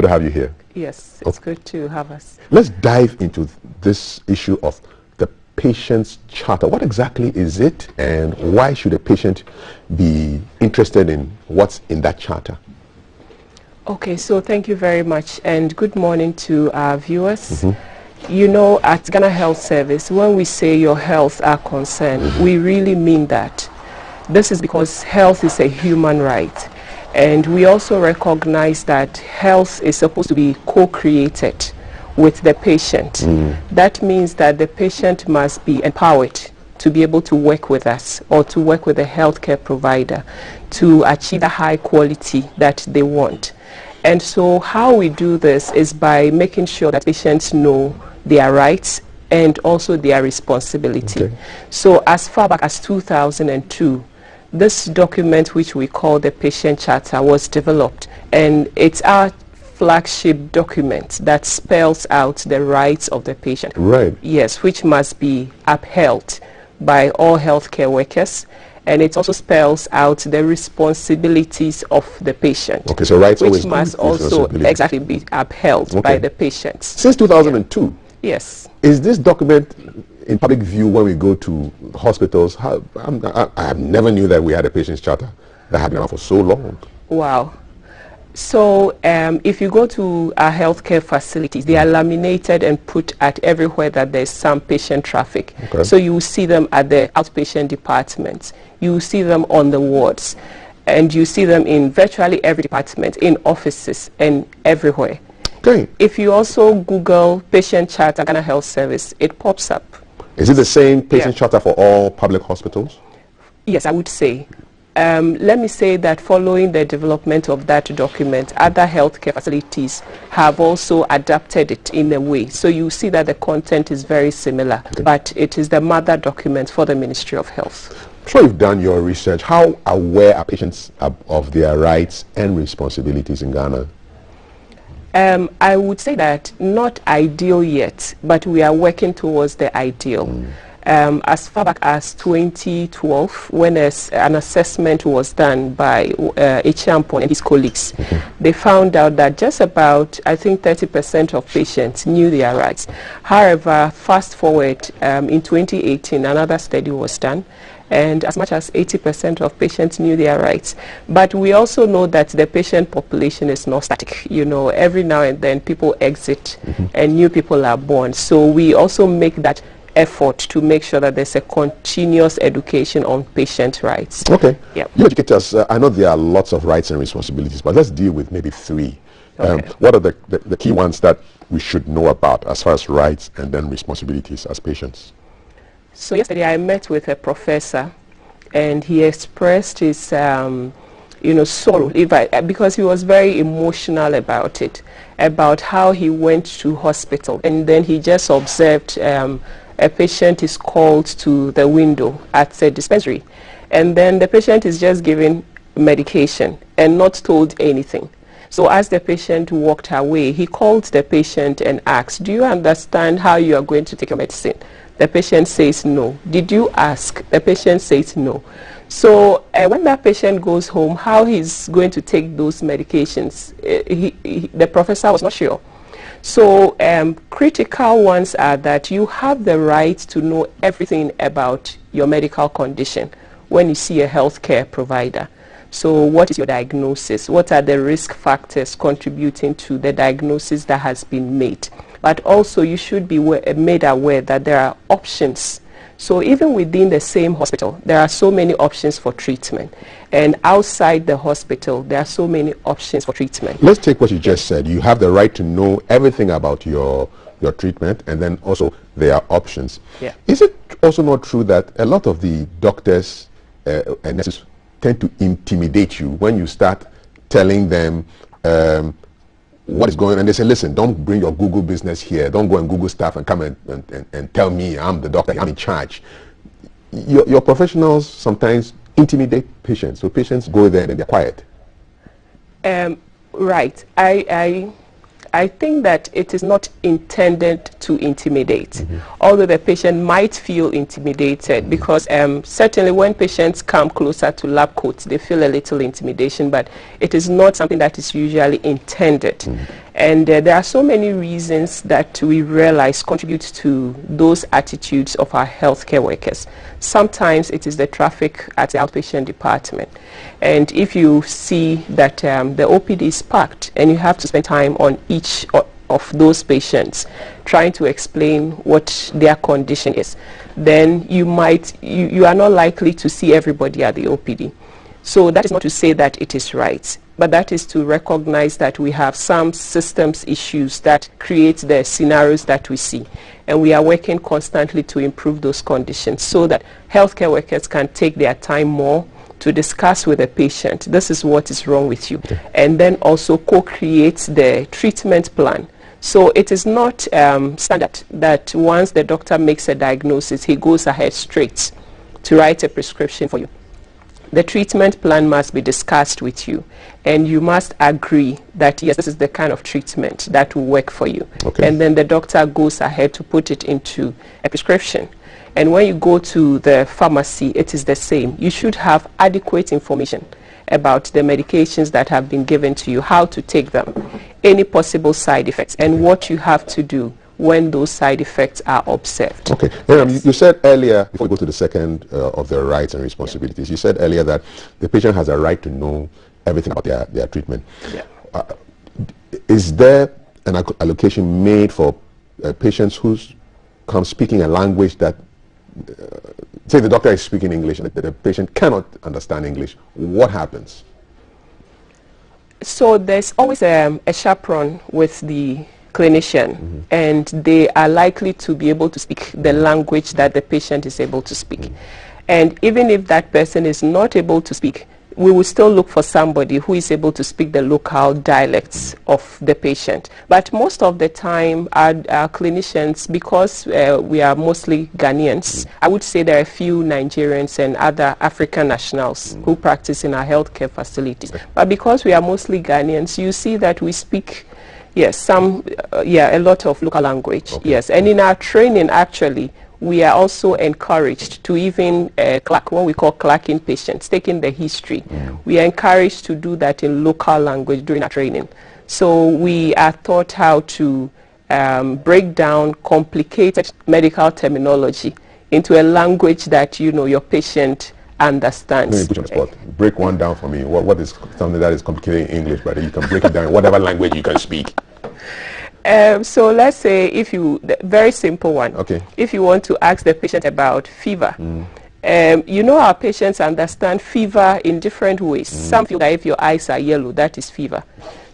[SPEAKER 4] to have you here.
[SPEAKER 5] Yes, it's good to have us.
[SPEAKER 4] Let's dive into this issue of the Patient's Charter. What exactly is it, and why should a patient be interested in what's in that charter?
[SPEAKER 5] Okay, so thank you very much, and good morning to our viewers. You know, at Ghana Health Service, when we say your health are concerned, we really mean that. This is because health is a human right. And we also recognize that health is supposed to be co-created with the patient. That means that the patient must be empowered to be able to work with us or to work with a healthcare provider to achieve the high quality that they want. And so how we do this is by making sure that patients know their rights and also their responsibility. Okay. So as far back as 2002, this document, which we call the Patient Charter, was developed, and it's our flagship document that spells out the rights of the patient.
[SPEAKER 4] Right.
[SPEAKER 5] Yes, which must be upheld by all healthcare workers, and it also spells out the responsibilities of the patient.
[SPEAKER 4] Okay, so rights
[SPEAKER 5] which must also exactly be upheld by the patients.
[SPEAKER 4] Since 2002?
[SPEAKER 5] Yes.
[SPEAKER 4] Is this document in public view when we go to hospitals? I never knew that we had a Patient's Charter that had been around for so long.
[SPEAKER 5] Wow. So if you go to our healthcare facilities, they are laminated and put at everywhere that there's some patient traffic. Okay. So you will see them at the outpatient departments. You will see them on the wards. And you see them in virtually every department, in offices and everywhere.
[SPEAKER 4] Okay.
[SPEAKER 5] If you also Google Patient Charter Ghana Health Service, it pops up.
[SPEAKER 4] Is it the same Patient Charter for all public hospitals?
[SPEAKER 5] Yes, I would say. Let me say that following the development of that document, other healthcare facilities have also adapted it in a way. So you see that the content is very similar, but it is the mother document for the Ministry of Health.
[SPEAKER 4] I'm sure you've done your research. How aware are patients of their rights and responsibilities in Ghana? I
[SPEAKER 5] would say that not ideal yet, but we are working towards the ideal. as far back as 2012, when an assessment was done by Echiampon and his colleagues. They found out that just about, I think, 30% of patients knew their rights. However, fast forward, in 2018, another study was done, and as much as 80% of patients knew their rights. But we also know that the patient population is not static. You know, every now and then people exit and new people are born. So we also make that effort to make sure that there's a continuous education on patient rights.
[SPEAKER 4] Okay.
[SPEAKER 5] Yep.
[SPEAKER 4] You educate us. I know there are lots of rights and responsibilities, but let's deal with maybe three.
[SPEAKER 5] Okay.
[SPEAKER 4] What are the key ones that we should know about as far as rights and then responsibilities as patients?
[SPEAKER 5] So yesterday I met with a professor, and he expressed his sorrow, because he was very emotional about it, about how he went to hospital, and then he just observed a patient is called to the window at a dispensary, and then the patient is just given medication and not told anything. So as the patient walked away, he called the patient and asked, "Do you understand how you are going to take your medicine?" The patient says no. "Did you ask?" The patient says no. So when that patient goes home, how he's going to take those medications, the professor was not sure. So critical ones are that you have the right to know everything about your medical condition when you see a healthcare provider. So what is your diagnosis? What are the risk factors contributing to the diagnosis that has been made? But also you should be made aware that there are options. So even within the same hospital, there are so many options for treatment. And outside the hospital, there are so many options for treatment.
[SPEAKER 4] Let's take what you just said. You have the right to know everything about your treatment, and then also there are options.
[SPEAKER 5] Yeah.
[SPEAKER 4] Is it also not true that a lot of the doctors and nurses tend to intimidate you when you start telling them what is going on, and they say, "Listen, don't bring your Google business here. Don't go and Google stuff and come and tell me I'm the doctor, I'm in charge." Your professionals sometimes intimidate patients, so patients go there and they're quiet.
[SPEAKER 5] Right. I think that it is not intended to intimidate, although the patient might feel intimidated, because certainly when patients come closer to lab coats, they feel a little intimidation, but it is not something that is usually intended. And there are so many reasons that we realize contribute to those attitudes of our healthcare workers. Sometimes it is the traffic at the outpatient department. And if you see that the OPD is packed and you have to spend time on each of those patients trying to explain what their condition is, then you are not likely to see everybody at the OPD. So that is not to say that it is right, but that is to recognize that we have some systems issues that create the scenarios that we see. And we are working constantly to improve those conditions so that healthcare workers can take their time more to discuss with the patient, this is what is wrong with you, and then also co-create the treatment plan. So it is not standard that once the doctor makes a diagnosis, he goes ahead straight to write a prescription for you. The treatment plan must be discussed with you, and you must agree that yes, this is the kind of treatment that will work for you.
[SPEAKER 4] Okay.
[SPEAKER 5] And then the doctor goes ahead to put it into a prescription. And when you go to the pharmacy, it is the same. You should have adequate information about the medications that have been given to you, how to take them, any possible side effects, and what you have to do when those side effects are observed.
[SPEAKER 4] Okay. You said earlier, before we go to the second of the rights and responsibilities, you said earlier that the patient has a right to know everything about their treatment.
[SPEAKER 5] Yeah.
[SPEAKER 4] Is there an allocation made for patients who come speaking a language that, say the doctor is speaking English and the patient cannot understand English? What happens?
[SPEAKER 5] So there's always a chaperone with the clinician, and they are likely to be able to speak the language that the patient is able to speak. And even if that person is not able to speak, we will still look for somebody who is able to speak the local dialects of the patient. But most of the time, our clinicians, because we are mostly Ghanaians, I would say there are a few Nigerians and other African nationals who practice in our healthcare facilities. But because we are mostly Ghanaians, you see that we speak, yes, a lot of local language. Okay. Yes, and in our training, actually, we are also encouraged to even clock what we call clocking patients, taking the history. We are encouraged to do that in local language during our training. So we are taught how to break down complicated medical terminology into a language that your patient understands.
[SPEAKER 4] Let me put you on the spot. Break one down for me. What is something that is complicated in English, but you can break it down in whatever language you can speak?
[SPEAKER 5] So let's say very simple one.
[SPEAKER 4] Okay.
[SPEAKER 5] If you want to ask the patient about fever, our patients understand fever in different ways. Some feel that if your eyes are yellow, that is fever.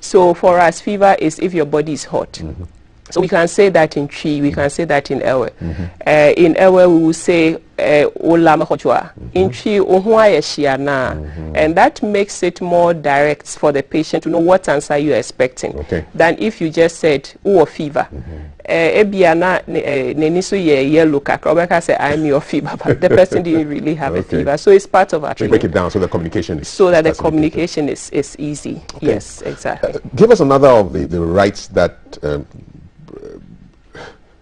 [SPEAKER 5] So for us, fever is if your body is hot. So we can say that in Chi, we can say that in Ewe. In Ewe, we will say Olam Hochwa. In Chi, Ohwa Yeshiana. And that makes it more direct for the patient to know what answer you are expecting than if you just said, oh, fever. Ebiana Neniso yellow kakobeka say I'm your fever, but the person didn't really have a fever. So it's part of our training.
[SPEAKER 4] Break it down so the communication is
[SPEAKER 5] so that the communication is easy. Yes, exactly.
[SPEAKER 4] Give us another of the rights that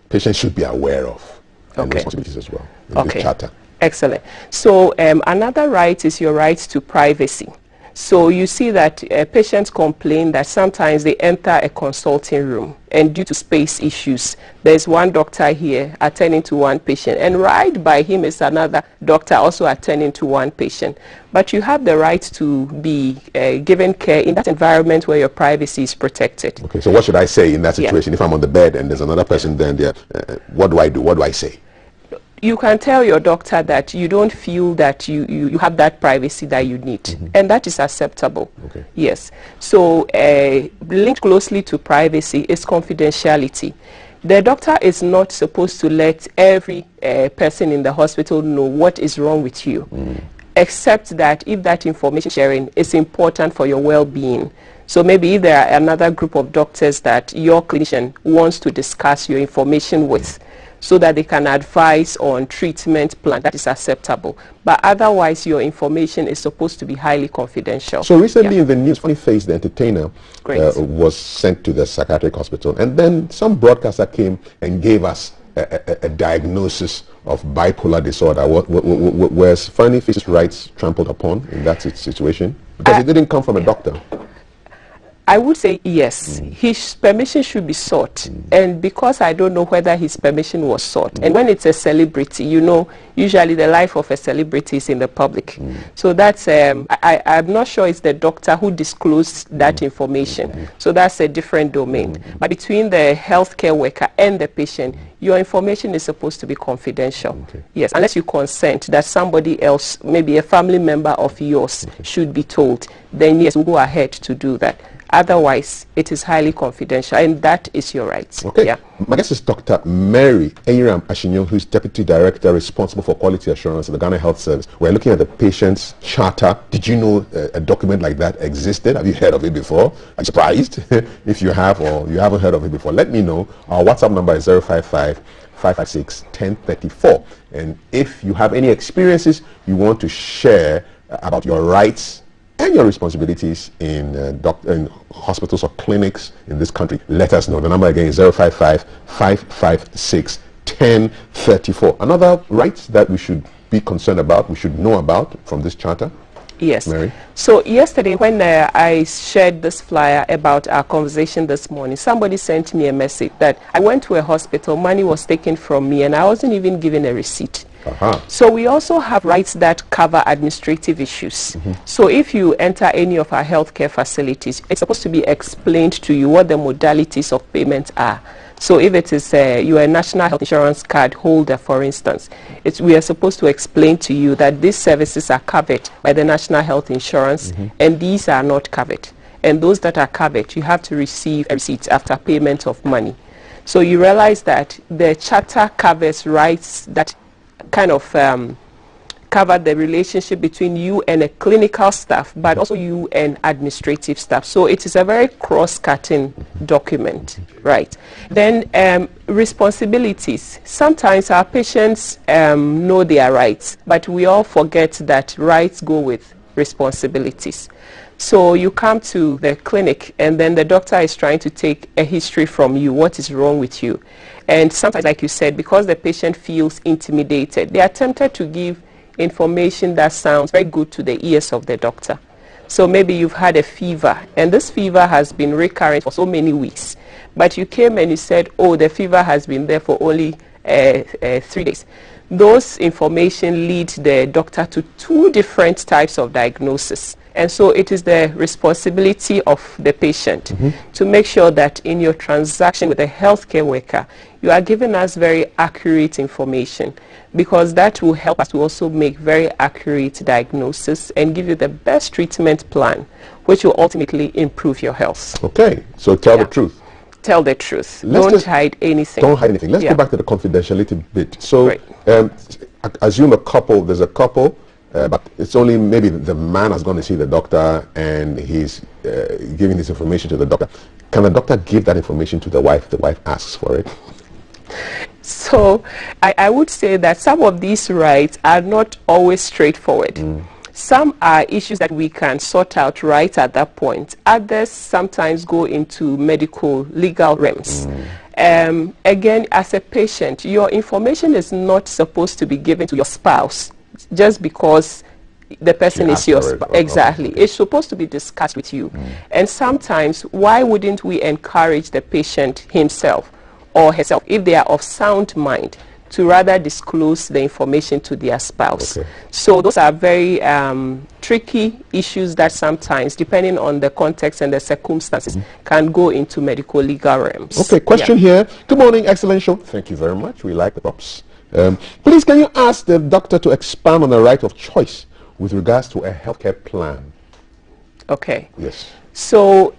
[SPEAKER 4] patients should be aware of and responsibilities as well in the charter.
[SPEAKER 5] Excellent. So another right is your right to privacy. So you see that patients complain that sometimes they enter a consulting room and due to space issues, there's one doctor here attending to one patient and right by him is another doctor also attending to one patient. But you have the right to be given care in that environment where your privacy is protected.
[SPEAKER 4] Okay, so what should I say in that situation? If I'm on the bed and there's another person there, what do I do? What do I say?
[SPEAKER 5] You can tell your doctor that you don't feel that you have that privacy that you need, and that is acceptable. Yes. So linked closely to privacy is confidentiality. The doctor is not supposed to let every person in the hospital know what is wrong with you, except that if that information sharing is important for your well-being. So maybe if there are another group of doctors that your clinician wants to discuss your information with, so that they can advise on treatment plan, that is acceptable. But otherwise, your information is supposed to be highly confidential.
[SPEAKER 4] So recently in the news, Funny Face, the entertainer, was sent to the psychiatric hospital. And then some broadcaster came and gave us a diagnosis of bipolar disorder. Was Funny Face's rights trampled upon in that situation? Because it didn't come from a doctor.
[SPEAKER 5] I would say yes. His permission should be sought. And because I don't know whether his permission was sought. And when it's a celebrity, usually the life of a celebrity is in the public. So that's, I'm not sure it's the doctor who disclosed that information. So that's a different domain. But between the healthcare worker and the patient, your information is supposed to be confidential. Yes, unless you consent that somebody else, maybe a family member of yours, should be told, then yes, we'll go ahead to do that. Otherwise, it is highly confidential, and that is your right.
[SPEAKER 4] Okay. Yeah. My guest is Dr. Mary Eyram Ashinyo, who is Deputy Director responsible for quality assurance at the Ghana Health Service. We're looking at the patient's charter. Did you know a document like that existed? Have you heard of it before? I'm surprised if you have or you haven't heard of it before. Let me know. Our WhatsApp number is 055-556-1034. And if you have any experiences you want to share about your rights and your responsibilities in hospitals or clinics in this country, let us know. The number again is 055-556-1034. Another right that we should be concerned about, we should know about from this charter?
[SPEAKER 5] Yes.
[SPEAKER 4] Mary?
[SPEAKER 5] So yesterday when I shared this flyer about our conversation this morning, somebody sent me a message that I went to a hospital, money was taken from me, and I wasn't even given a receipt. So we also have rights that cover administrative issues. So if you enter any of our healthcare facilities, it's supposed to be explained to you what the modalities of payment are. So if it is you are a national health insurance card holder, for instance, we are supposed to explain to you that these services are covered by the national health insurance and these are not covered. And those that are covered, you have to receive a receipt after payment of money. So you realize that the charter covers rights that kind of cover the relationship between you and a clinical staff, but also you and administrative staff. So it is a very cross-cutting document, right? Then responsibilities. Sometimes our patients know their rights, but we all forget that rights go with responsibilities. So you come to the clinic and then the doctor is trying to take a history from you. What is wrong with you? And sometimes, like you said, because the patient feels intimidated, they are tempted to give information that sounds very good to the ears of the doctor. So maybe you've had a fever and this fever has been recurrent for so many weeks. But you came and you said, oh, the fever has been there for only 3 days. Those information lead the doctor to 2 different types of diagnosis. And so it is the responsibility of the patient to make sure that in your transaction with a healthcare worker, you are giving us very accurate information, because that will help us to also make very accurate diagnosis and give you the best treatment plan, which will ultimately improve your health.
[SPEAKER 4] Okay, so tell the truth.
[SPEAKER 5] Tell the truth. Don't hide anything.
[SPEAKER 4] Don't hide anything. Let's go back to the confidentiality bit. So assume there's a couple, but it's only maybe the man has gone to see the doctor and he's giving this information to the doctor. Can the doctor give that information to the wife if the wife asks for it?
[SPEAKER 5] So I would say that some of these rights are not always straightforward. Some are issues that we can sort out right at that point. Others sometimes go into medical, legal realms. Again, as a patient, your information is not supposed to be given to your spouse just because the person is your spouse. Exactly. It's supposed to be discussed with you. And sometimes, why wouldn't we encourage the patient himself or herself, if they are of sound mind, to rather disclose the information to their spouse? So those are very tricky issues that sometimes, depending on the context and the circumstances, can go into medical legal realms.
[SPEAKER 4] Okay, question here. Good morning, excellent show. Thank you very much. We like the props. Please, can you ask the doctor to expand on the right of choice with regards to a healthcare plan?
[SPEAKER 5] Okay.
[SPEAKER 4] Yes.
[SPEAKER 5] So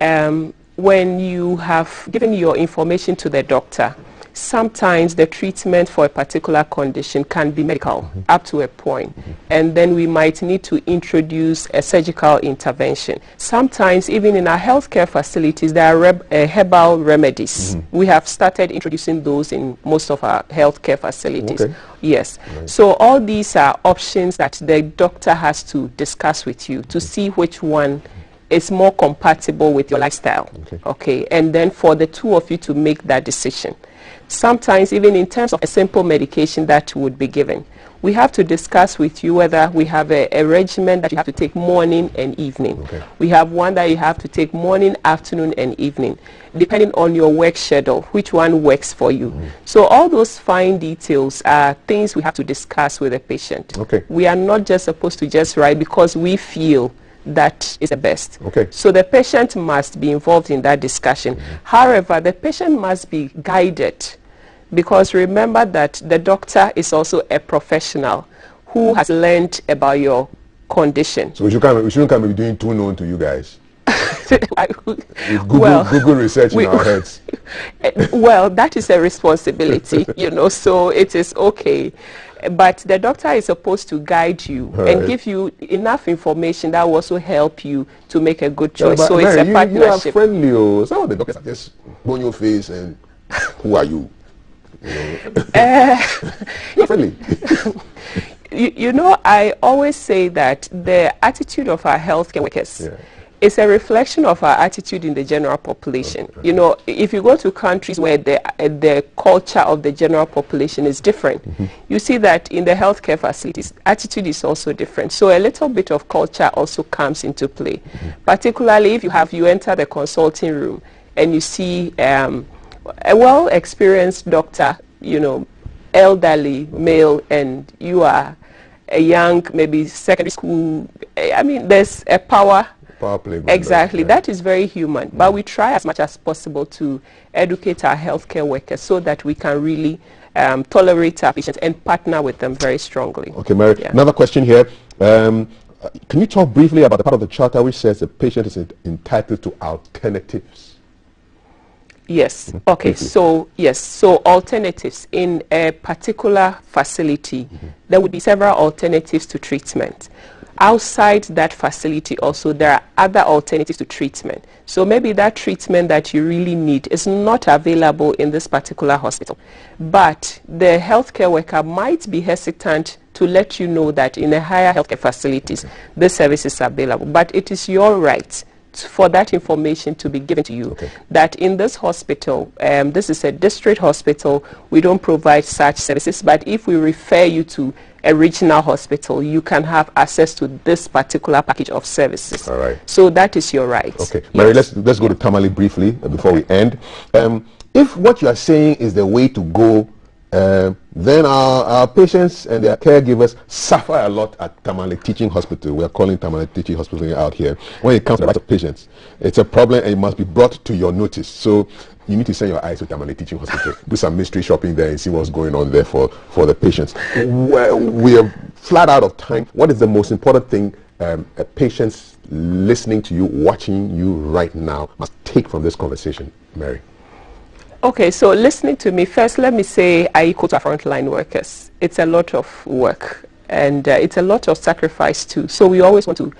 [SPEAKER 5] when you have given your information to the doctor, sometimes the treatment for a particular condition can be medical up to a point, and then we might need to introduce a surgical intervention. Sometimes even in our healthcare facilities there are herbal remedies. We have started introducing those in most of our healthcare facilities. Yes. So all these are options that the doctor has to discuss with you to see which one is more compatible with your lifestyle. And then for the two of you to make that decision. Sometimes even in terms of a simple medication that would be given, we have to discuss with you whether we have a regimen that you have to take morning and evening. We have one that you have to take morning, afternoon and evening, depending on your work schedule, which one works for you. So all those fine details are things we have to discuss with the patient. We are not just supposed to just write because we feel that is the best. So the patient must be involved in that discussion. However, the patient must be guided, because remember that the doctor is also a professional who has learned about your condition.
[SPEAKER 4] So we shouldn't come be doing too known to you guys. With Google research in our heads.
[SPEAKER 5] Well, that is a responsibility, you know, so it is okay. But the doctor is supposed to guide you and give you enough information that will also help you to make a good choice. So Mary, it's a partnership.
[SPEAKER 4] You are friendly. Oh. Some of the doctors are just on your face and who are you? You're friendly.
[SPEAKER 5] You know, I always say that the attitude of our healthcare workers is a reflection of our attitude in the general population. You know, if you go to countries where the culture of the general population is different, you see that in the healthcare facilities, attitude is also different. So a little bit of culture also comes into play, particularly if you enter the consulting room and you see a well-experienced doctor, you know, elderly male, and you are a young, maybe secondary school. I mean, there's a power play. Exactly. That is very human. But we try as much as possible to educate our healthcare workers so that we can really tolerate our patients and partner with them very strongly.
[SPEAKER 4] Okay, Mary. Another question here. Can you talk briefly about the part of the charter which says the patient is entitled to alternatives?
[SPEAKER 5] Yes. Okay. So yes. So alternatives in a particular facility, there would be several alternatives to treatment. Outside that facility also, there are other alternatives to treatment. So maybe that treatment that you really need is not available in this particular hospital, but the healthcare worker might be hesitant to let you know that in the higher healthcare facilities, this service is available. But it is your right for that information to be given to you, that in this hospital, this is a district hospital, we don't provide such services, but if we refer you to a regional hospital, you can have access to this particular package of services.
[SPEAKER 4] All right.
[SPEAKER 5] So that is your right.
[SPEAKER 4] Okay. Mary, let's go to Tamale briefly before we end. If what you are saying is the way to go, then our patients and their caregivers suffer a lot at Tamale Teaching Hospital. We are calling Tamale Teaching Hospital out here. When it comes to the rights of patients, it's a problem and it must be brought to your notice. So you need to send your eyes to Tamale Teaching Hospital, do some mystery shopping there and see what's going on there for the patients. We are flat out of time. What is the most important thing patients listening to you, watching you right now must take from this conversation, Mary?
[SPEAKER 5] Okay, so listening to me, first let me say I equal to our frontline workers. It's a lot of work and it's a lot of sacrifice too. So we always want to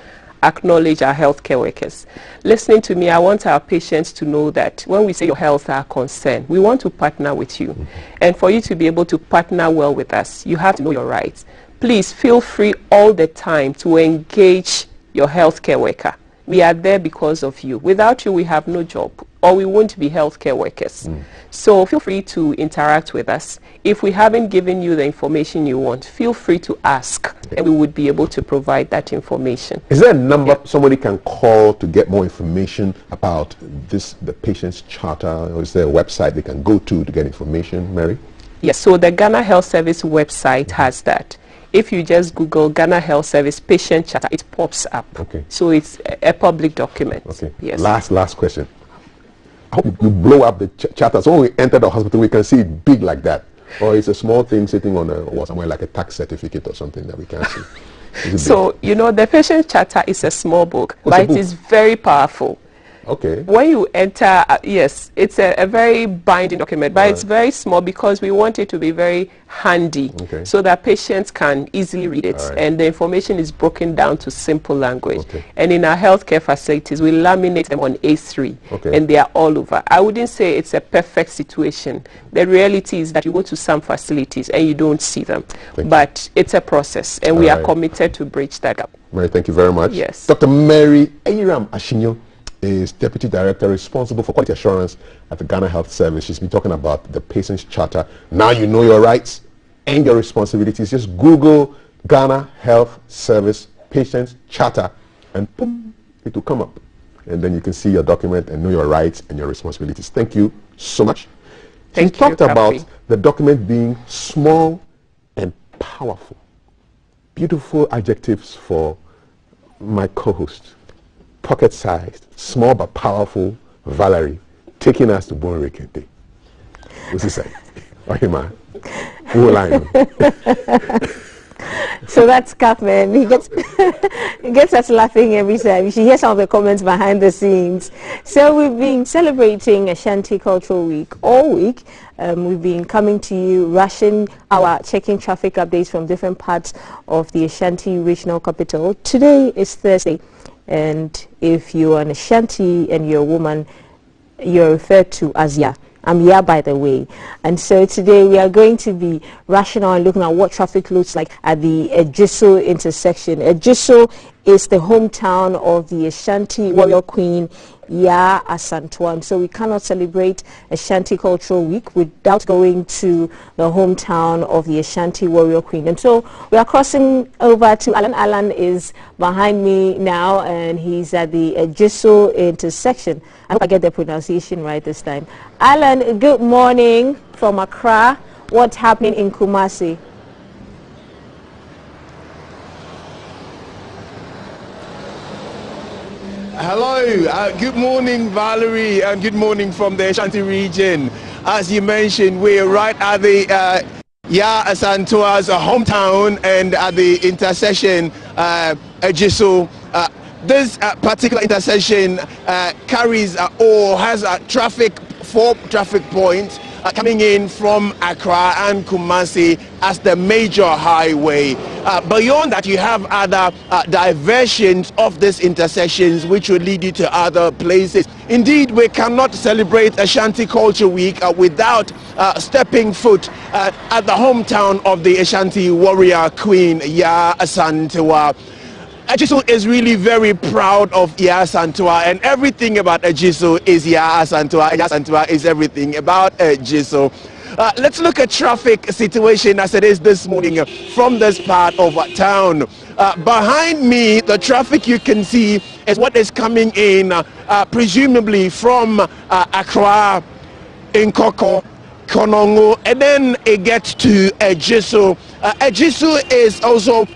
[SPEAKER 5] acknowledge our healthcare workers. Listening to me, I want our patients to know that when we say your health are concerned, we want to partner with you. And for you to be able to partner well with us, you have to know your rights. Please feel free all the time to engage your healthcare worker. We are there because of you. Without you, we have no job, or we won't be healthcare workers. So feel free to interact with us. If we haven't given you the information you want, feel free to ask, and we would be able to provide that information.
[SPEAKER 4] Is there a number somebody can call to get more information about the patient's charter, or is there a website they can go to get information, Mary?
[SPEAKER 5] Yes, so the Ghana Health Service website has that. If you just Google Ghana Health Service Patient Charter, it pops up.
[SPEAKER 4] Okay.
[SPEAKER 5] So it's a public document.
[SPEAKER 4] Okay.
[SPEAKER 5] Yes.
[SPEAKER 4] Last question. I hope you blow up the charter so when we enter the hospital we can see it big like that. Or it's a small thing sitting on somewhere like a tax certificate or something that we can't see.
[SPEAKER 5] So, you know, the Patient Charter is a small book,
[SPEAKER 4] What's
[SPEAKER 5] but
[SPEAKER 4] a book?
[SPEAKER 5] it is very powerful.
[SPEAKER 4] Okay.
[SPEAKER 5] When you enter, yes, it's a very binding document, but it's very small because we want it to be very handy so that patients can easily read it. And the information is broken down to simple language. And in our healthcare facilities, we laminate them on A3 and they are all over. I wouldn't say it's a perfect situation. The reality is that you go to some facilities and you don't see them. But it's a process and we are committed to bridge that gap.
[SPEAKER 4] Mary, thank you very much.
[SPEAKER 5] Yes.
[SPEAKER 4] Dr. Mary Ayiram Ashinyo is Deputy Director responsible for quality assurance at the Ghana Health Service. She's been talking about the Patient's Charter. Now you know your rights and your responsibilities. Just Google Ghana Health Service Patient's Charter and boom, it will come up. And then you can see your document and know your rights and your responsibilities. Thank you so much. She talked about the document being small and powerful. Beautiful adjectives for my co-host. Pocket-sized, small but powerful Valerie, taking us to Bon Rekente. What's he say? Oh, man. Who will I know?
[SPEAKER 6] So that's Kathman. He gets us laughing every time. You should hear some of the comments behind the scenes. So we've been celebrating Ashanti Cultural Week all week. We've been coming to you, checking traffic updates from different parts of the Ashanti regional capital. Today is Thursday. And if you're an Ashanti and you're a woman, you're referred to as Ya. I'm Ya, by the way. And so today we are going to be rational and looking at what traffic looks like at the Ejiso intersection. Ejiso is the hometown of the Ashanti warrior queen, Ya Asantewaa. So we cannot celebrate Ashanti Cultural Week without going to the hometown of the Ashanti warrior queen. And so we are crossing over to Alan. Alan is behind me now and he's at the Ejiso intersection. I hope I get the pronunciation right this time. Alan, good morning from Accra. What's happening in Kumasi?
[SPEAKER 12] Hello, good morning Valerie and good morning from the Ashanti region. As you mentioned, we're right at the Ya Asantewa's hometown and at the intersection Ejiso. This particular intersection carries or has four traffic points. coming in from Accra and Kumasi as the major highway. Beyond that, you have other diversions of these intersections which will lead you to other places. Indeed, we cannot celebrate Ashanti Culture Week without stepping foot at the hometown of the Ashanti warrior queen, Ya Asantewaa. Ejisu is really very proud of Ya Asantewaa, and everything about Ejisu is Ya Asantewaa. Ya Asantewaa is everything about Ejisu. Let's look at traffic situation as it is this morning from this part of town. Behind me, the traffic you can see is what is coming in, presumably from Accra, Nkoko, Konongo, and then it gets to Ejisu. Ejisu is also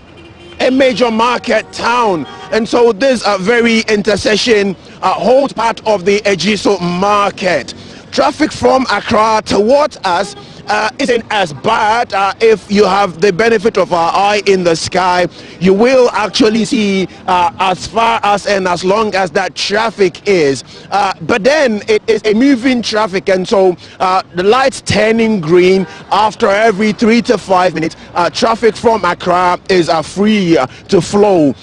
[SPEAKER 12] a major market town, and so this very intersection holds part of the Ejisu market. Traffic from Accra towards us isn't as bad. If you have the benefit of our eye in the sky, you will actually see as far as and as long as that traffic is. But then it is a moving traffic, and so the lights turning green after every 3 to 5 minutes. Traffic from Accra is free to flow.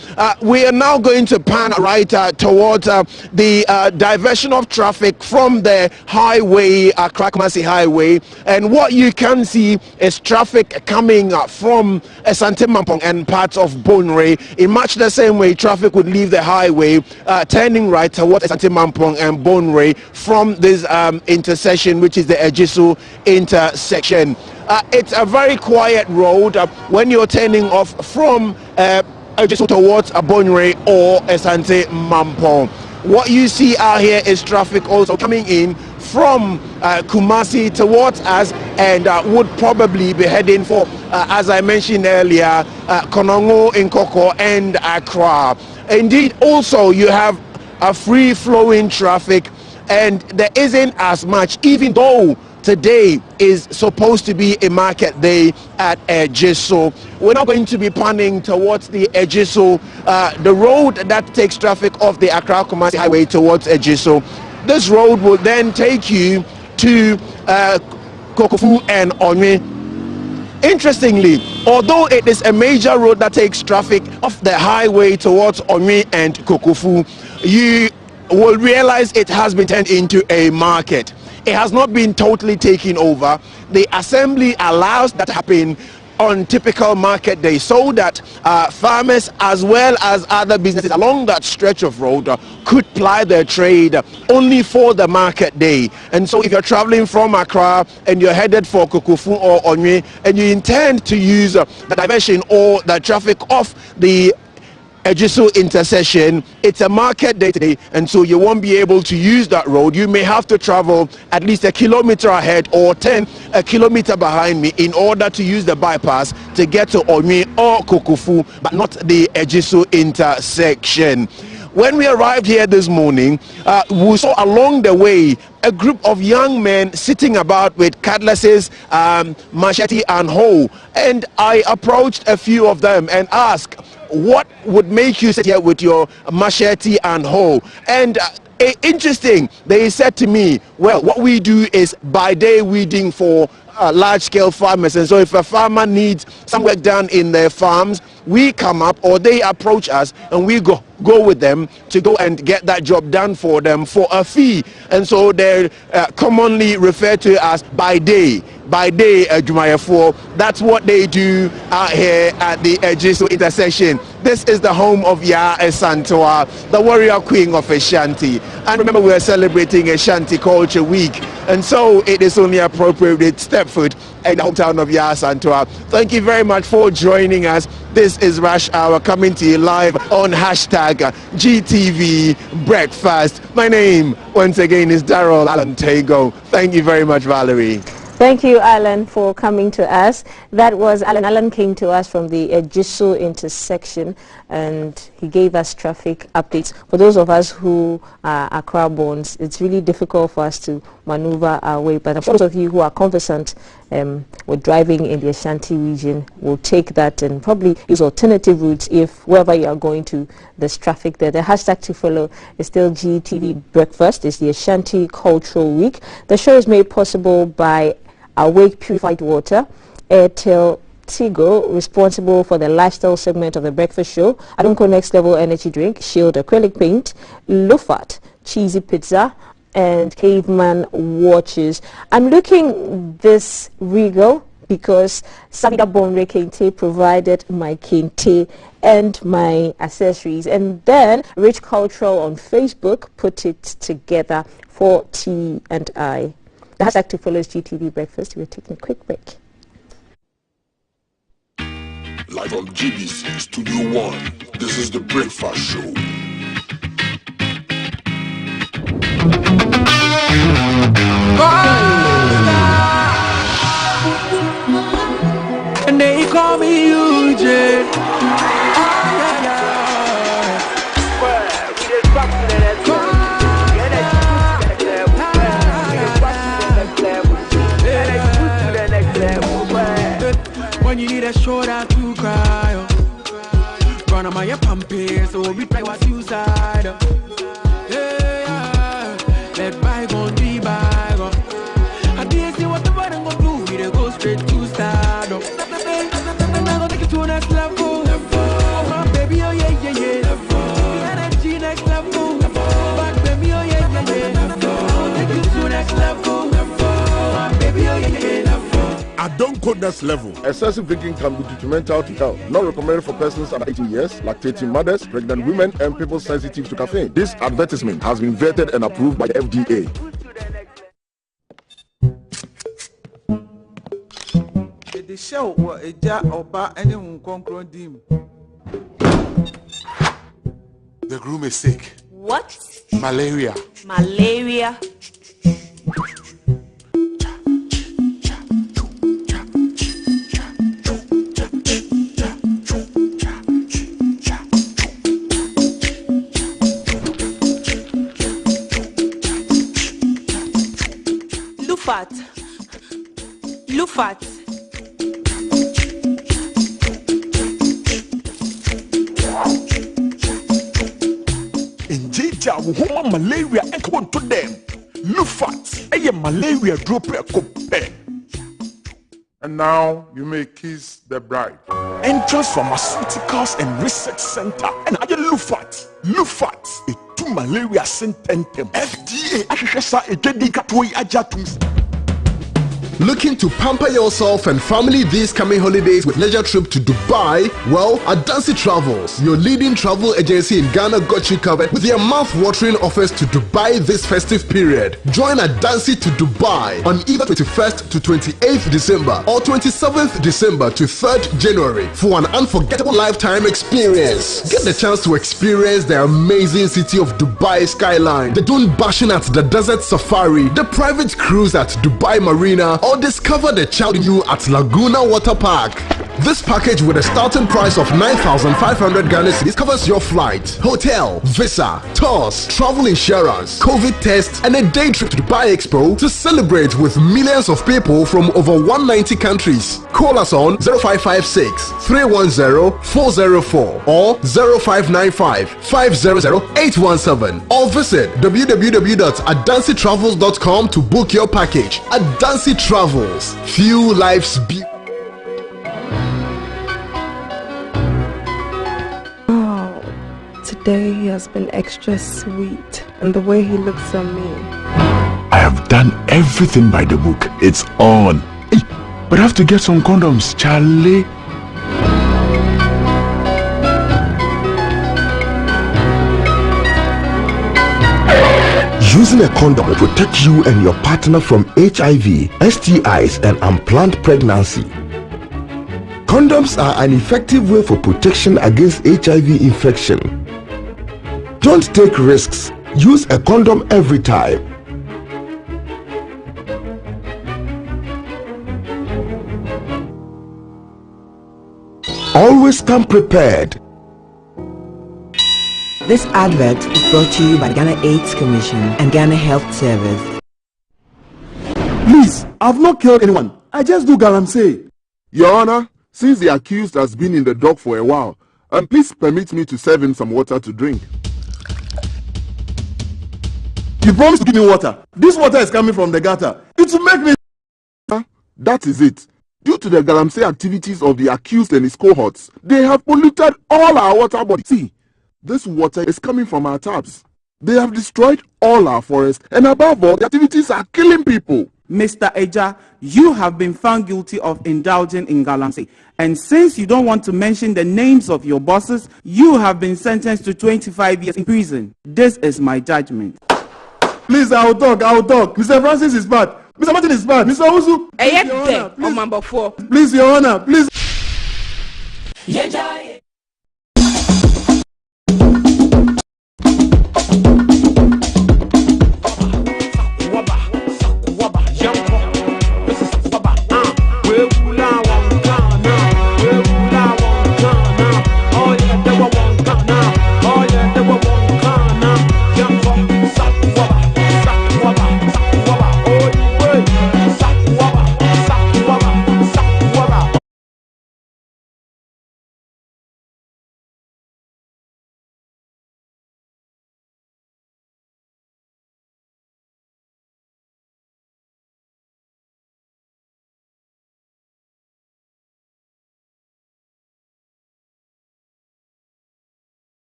[SPEAKER 12] We are now going to pan right towards the diversion of traffic from the highway, Accra Kumasi Highway, and what you can see is traffic coming from Asante Mampong and parts of Bonre. In much the same way, traffic would leave the highway, turning right towards Asante Mampong and Bonre from this intersection, which is the Ejisu intersection. It's a very quiet road when you're turning off from Ejisu towards Bonre or Asante Mampong. What you see out here is traffic also coming in from Kumasi towards us, and would probably be heading for, as I mentioned earlier, Konongo, Nkoko, and Accra. Indeed, also you have a free-flowing traffic, and there isn't as much, even though today is supposed to be a market day at Ejisu. We're not going to be panning towards the Ejisu, the road that takes traffic off the Accra Kumasi Highway towards Ejisu. This road will then take you to Kokofu and Onwe. Interestingly, although it is a major road that takes traffic off the highway towards Onwe and Kokofu, you will realize it has been turned into a market. It has not been totally taken over. The assembly allows that to happen on typical market days, so that farmers as well as other businesses along that stretch of road could ply their trade only for the market day. And so if you're traveling from Accra and you're headed for Kokofu or Onwe, and you intend to use the diversion or the traffic off the Ejisu intersection, it's a market day today, and so you won't be able to use that road. You may have to travel at least 1 kilometer ahead or 10 a kilometer behind me in order to use the bypass to get to Onwe or Kokofu, but not the Ejisu intersection. When we arrived here this morning, we saw along the way a group of young men sitting about with cutlasses, machete and hoe, and I approached a few of them and asked, what would make you sit here with your machete and hoe? And interesting, they said to me, well, what we do is by day weeding for large-scale farmers, and so if a farmer needs some work done in their farms, we come up or they approach us and we go with them to go and get that job done for them for a fee. And so they're commonly referred to as by day Jumayefo. That's what they do out here at the Ejisu intersection. This is the home of Ya Asantewaa, the warrior queen of Ashanti. And remember, we're celebrating Ashanti Culture Week, and so it is only appropriate to step foot in the hometown of Ya Asantewaa. Thank you very much for joining us. This is Rush Hour, coming to you live on hashtag GTV Breakfast. My name, once again, is Daryl Alan Tago. Thank you very much, Valerie.
[SPEAKER 6] Thank you, Alan, for coming to us. That was Alan. Alan came to us from the Ejisu intersection, and he gave us traffic updates. For those of us who are Accra borns, it's really difficult for us to maneuver our way. But I'm sure those of you who are conversant with driving in the Ashanti region will take that and probably use alternative routes if wherever you are going to, there's traffic there. The hashtag to follow is still GTV Breakfast. It's the Ashanti Cultural Week. The show is made possible by Awake Purified Water, Airtel Tigo, responsible for the lifestyle segment of the breakfast show, Adonko Next Level Energy Drink, Shield Acrylic Paint, Lufat, Cheesy Pizza, and Caveman Watches. I'm looking this regal because Sabida Bonre Kente provided my kente and my accessories, and then Rich Cultural on Facebook put it together for T and I. The hashtag to follow is GTV Breakfast. We're taking a quick break.
[SPEAKER 11] Live on GBC Studio 1, this is the Breakfast Show.
[SPEAKER 3] And they call me UJ. When you need a shoulder to cry, run on my pampers, so we try was suicide. Let bygone be bygone. I didn't see what the bottom go do, we go straight to stardom. I'm gonna take it to the next level. Oh, baby, oh yeah, yeah, yeah. The energy next level. Back, baby, oh yeah, yeah, yeah. I'll take you to the next level. Oh, baby, oh yeah, yeah, yeah.
[SPEAKER 11] I don't code next level.
[SPEAKER 10] Excessive drinking can be detrimental to health. Not recommended for persons under 18 years, lactating mothers, pregnant women, and people sensitive to caffeine. This advertisement has been vetted and approved by the FDA.
[SPEAKER 9] The show was a jar oba anyone concrete dim.
[SPEAKER 11] The groom is sick.
[SPEAKER 8] What?
[SPEAKER 11] Malaria.
[SPEAKER 8] Malaria. Lufat.
[SPEAKER 11] In Jija, woman malaria and come to them. Lufat, a malaria drop a cup.
[SPEAKER 10] And now you may kiss the bride.
[SPEAKER 11] Entrance Pharmaceuticals and Research Center. And I Lufat. Lufat, a two malaria sententem. FDA, Ashesa, a Jadi Katoi Ajatums.
[SPEAKER 7] Looking to pamper yourself and family these coming holidays with leisure trip to Dubai? Well, Adansi Travels, your leading travel agency in Ghana, got you covered with their mouth-watering offers to Dubai this festive period. Join Adansi to Dubai on either 21st to 28th December or 27th December to 3rd January for an unforgettable lifetime experience. Get the chance to experience the amazing city of Dubai skyline, the dune bashing at the desert safari, the private cruise at Dubai Marina, or discover the child you at Laguna Water Park. This package with a starting price of 9,500 Ghana cedis covers your flight, hotel, visa, tours, travel insurance, COVID test, and a day trip to Dubai Expo to celebrate with millions of people from over 190 countries. Call us on 0556 310 404 or 0595 500 817 or visit www.adansitravels.com to book your package. Adansi Travels, fuel life's beauty.
[SPEAKER 13] Today he has been extra sweet, and the way he looks at me.
[SPEAKER 11] I have done everything by the book. It's on. Hey, but I have to get some condoms, Charlie.
[SPEAKER 14] Using a condom will protect you and your partner from HIV, STIs, and unplanned pregnancy. Condoms are an effective way for protection against HIV infection. Don't take risks. Use a condom every time. Always come prepared.
[SPEAKER 15] This advert is brought to you by Ghana AIDS Commission and Ghana Health Service.
[SPEAKER 10] Please, I've not killed anyone. I just do galamsey. Your Honor, since the accused has been in the dock for a while, please permit me to serve him some water to drink. You promised to give me water. This water is coming from the gutter. It will make me... That is it. Due to the galamsey activities of the accused and his cohorts, they have polluted all our water bodies. See, this water is coming from our taps. They have destroyed all our forests, and above all, the activities are killing people.
[SPEAKER 9] Mr. Eja, you have been found guilty of indulging in galamsey. And since you don't want to mention the names of your bosses, you have been sentenced to 25 years in prison. This is my judgment.
[SPEAKER 10] Please, I will talk. Mr. Francis is bad. Mr. Martin is bad. Mr. Owusu. Please, Your Honor. Please.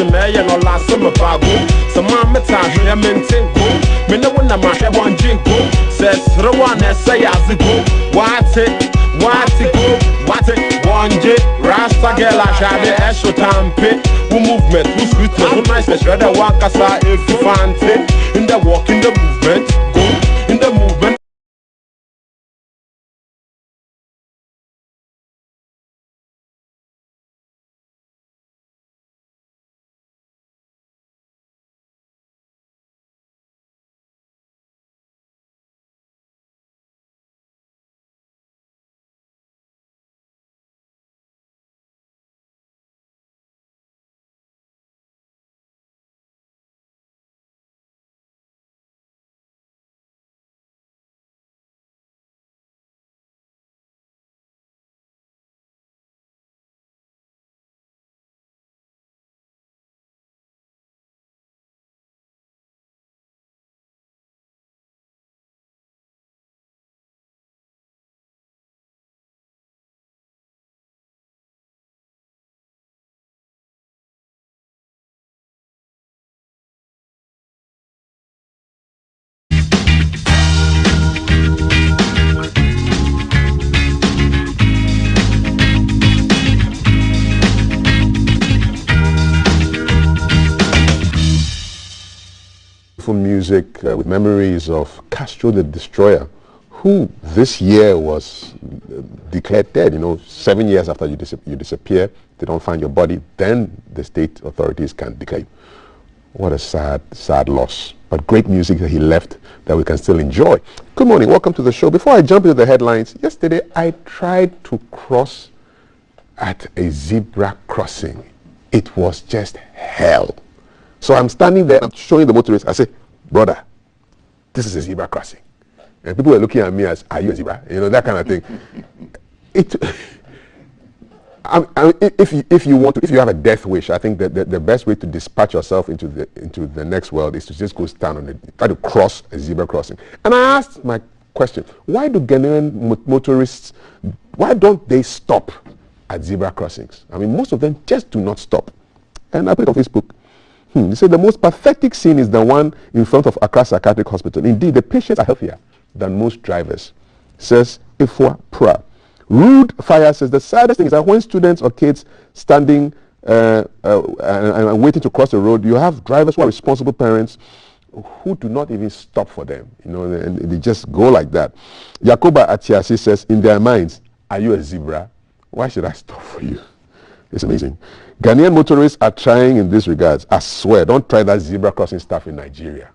[SPEAKER 15] to me no last summer babu. So mama tahi ya mentenko. Me no wanna ma one jinko. Says Rwana say as go. What it? Watiko, Wate, Wanje, Rasta Gela, Shade, Esho Tampe, who movement, who sweetness, who niceness, rather Wakasa, if you fancy, in the walk, in the movement, go, in the movement.
[SPEAKER 4] Music with memories of Castro the Destroyer, who this year was declared dead. 7 years after you disappear, they don't find your body, then the state authorities can declare you. What a sad loss. But great music that he left that we can still enjoy. Good morning, welcome to the show. Before I jump into the headlines, yesterday I tried to cross at a zebra crossing. It was just hell. So I'm standing there, I'm showing the motorist, I say, brother, this is a zebra crossing. And people were looking at me as, are you a zebra? That kind of thing. If you have a death wish, I think that the best way to dispatch yourself into the next world is to just go stand on it, try to cross a zebra crossing. And I asked my question, why do Ghanaian motorists, why don't they stop at zebra crossings? I mean, most of them just do not stop. And I put it on Facebook. They say the most pathetic scene is the one in front of Accra Psychiatric Hospital. Indeed, the patients are healthier than most drivers, says Ifwa Pra. Rude Fire says the saddest thing is that when students or kids standing and waiting to cross the road, you have drivers who are responsible parents who do not even stop for them, and they just go like that. Yakoba Atiasi says, in their minds, are you a zebra? Why should I stop for you? It's amazing. Ghanaian motorists are trying in this regards. I swear, don't try that zebra crossing stuff in Nigeria,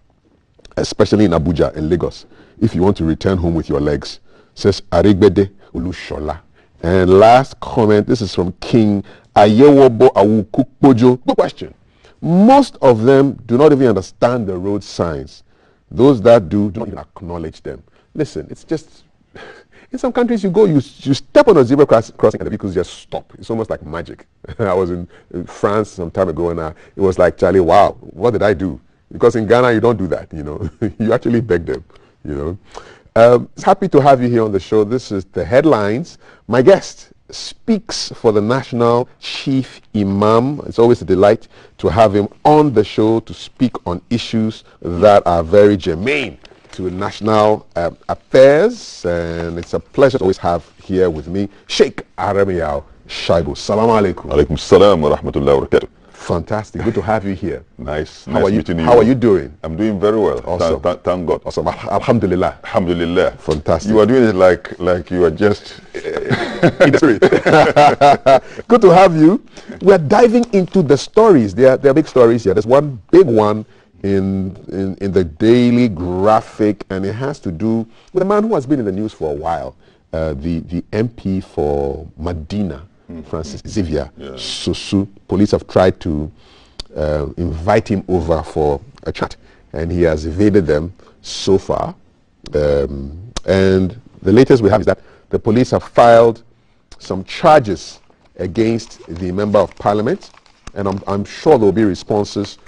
[SPEAKER 4] especially in Abuja and Lagos, if you want to return home with your legs, says Arigbede Ulushola. And last comment, this is from King Ayewobo Awukukbojo. Good question. Most of them do not even understand the road signs. Those that do not even acknowledge them. Listen, it's just... In some countries you go, you step on a zebra crossing and the vehicles just stop. It's almost like magic. I was in France some time ago and it was like, Charlie, wow, what did I do? Because in Ghana you don't do that, You actually beg them, Happy to have you here on the show. This is the headlines. My guest speaks for the National Chief Imam. It's always a delight to have him on the show to speak on issues that are very germane to national affairs, and it's a pleasure to always have here with me Sheikh Aramiao Shaibu. Salam alaikum.
[SPEAKER 16] Alaikum salam wa rahmatullahi wa barakatuh.
[SPEAKER 4] Fantastic. Good to have you here.
[SPEAKER 16] Nice.
[SPEAKER 4] How are you doing?
[SPEAKER 16] I'm doing very well.
[SPEAKER 4] Awesome.
[SPEAKER 16] Thank God.
[SPEAKER 4] Awesome. Alhamdulillah.
[SPEAKER 16] Alhamdulillah.
[SPEAKER 4] Fantastic.
[SPEAKER 16] You are doing it like you are just
[SPEAKER 4] in the spirit. Good to have you. We are diving into the stories. There are big stories here. There's one big one in the Daily Graphic, and it has to do with a man who has been in the news for a while, the MP for Medina, Francis Xavier Susu. Police have tried to invite him over for a chat, and he has evaded them so far. And the latest we have is that the police have filed some charges against the Member of Parliament, and I'm sure there will be responses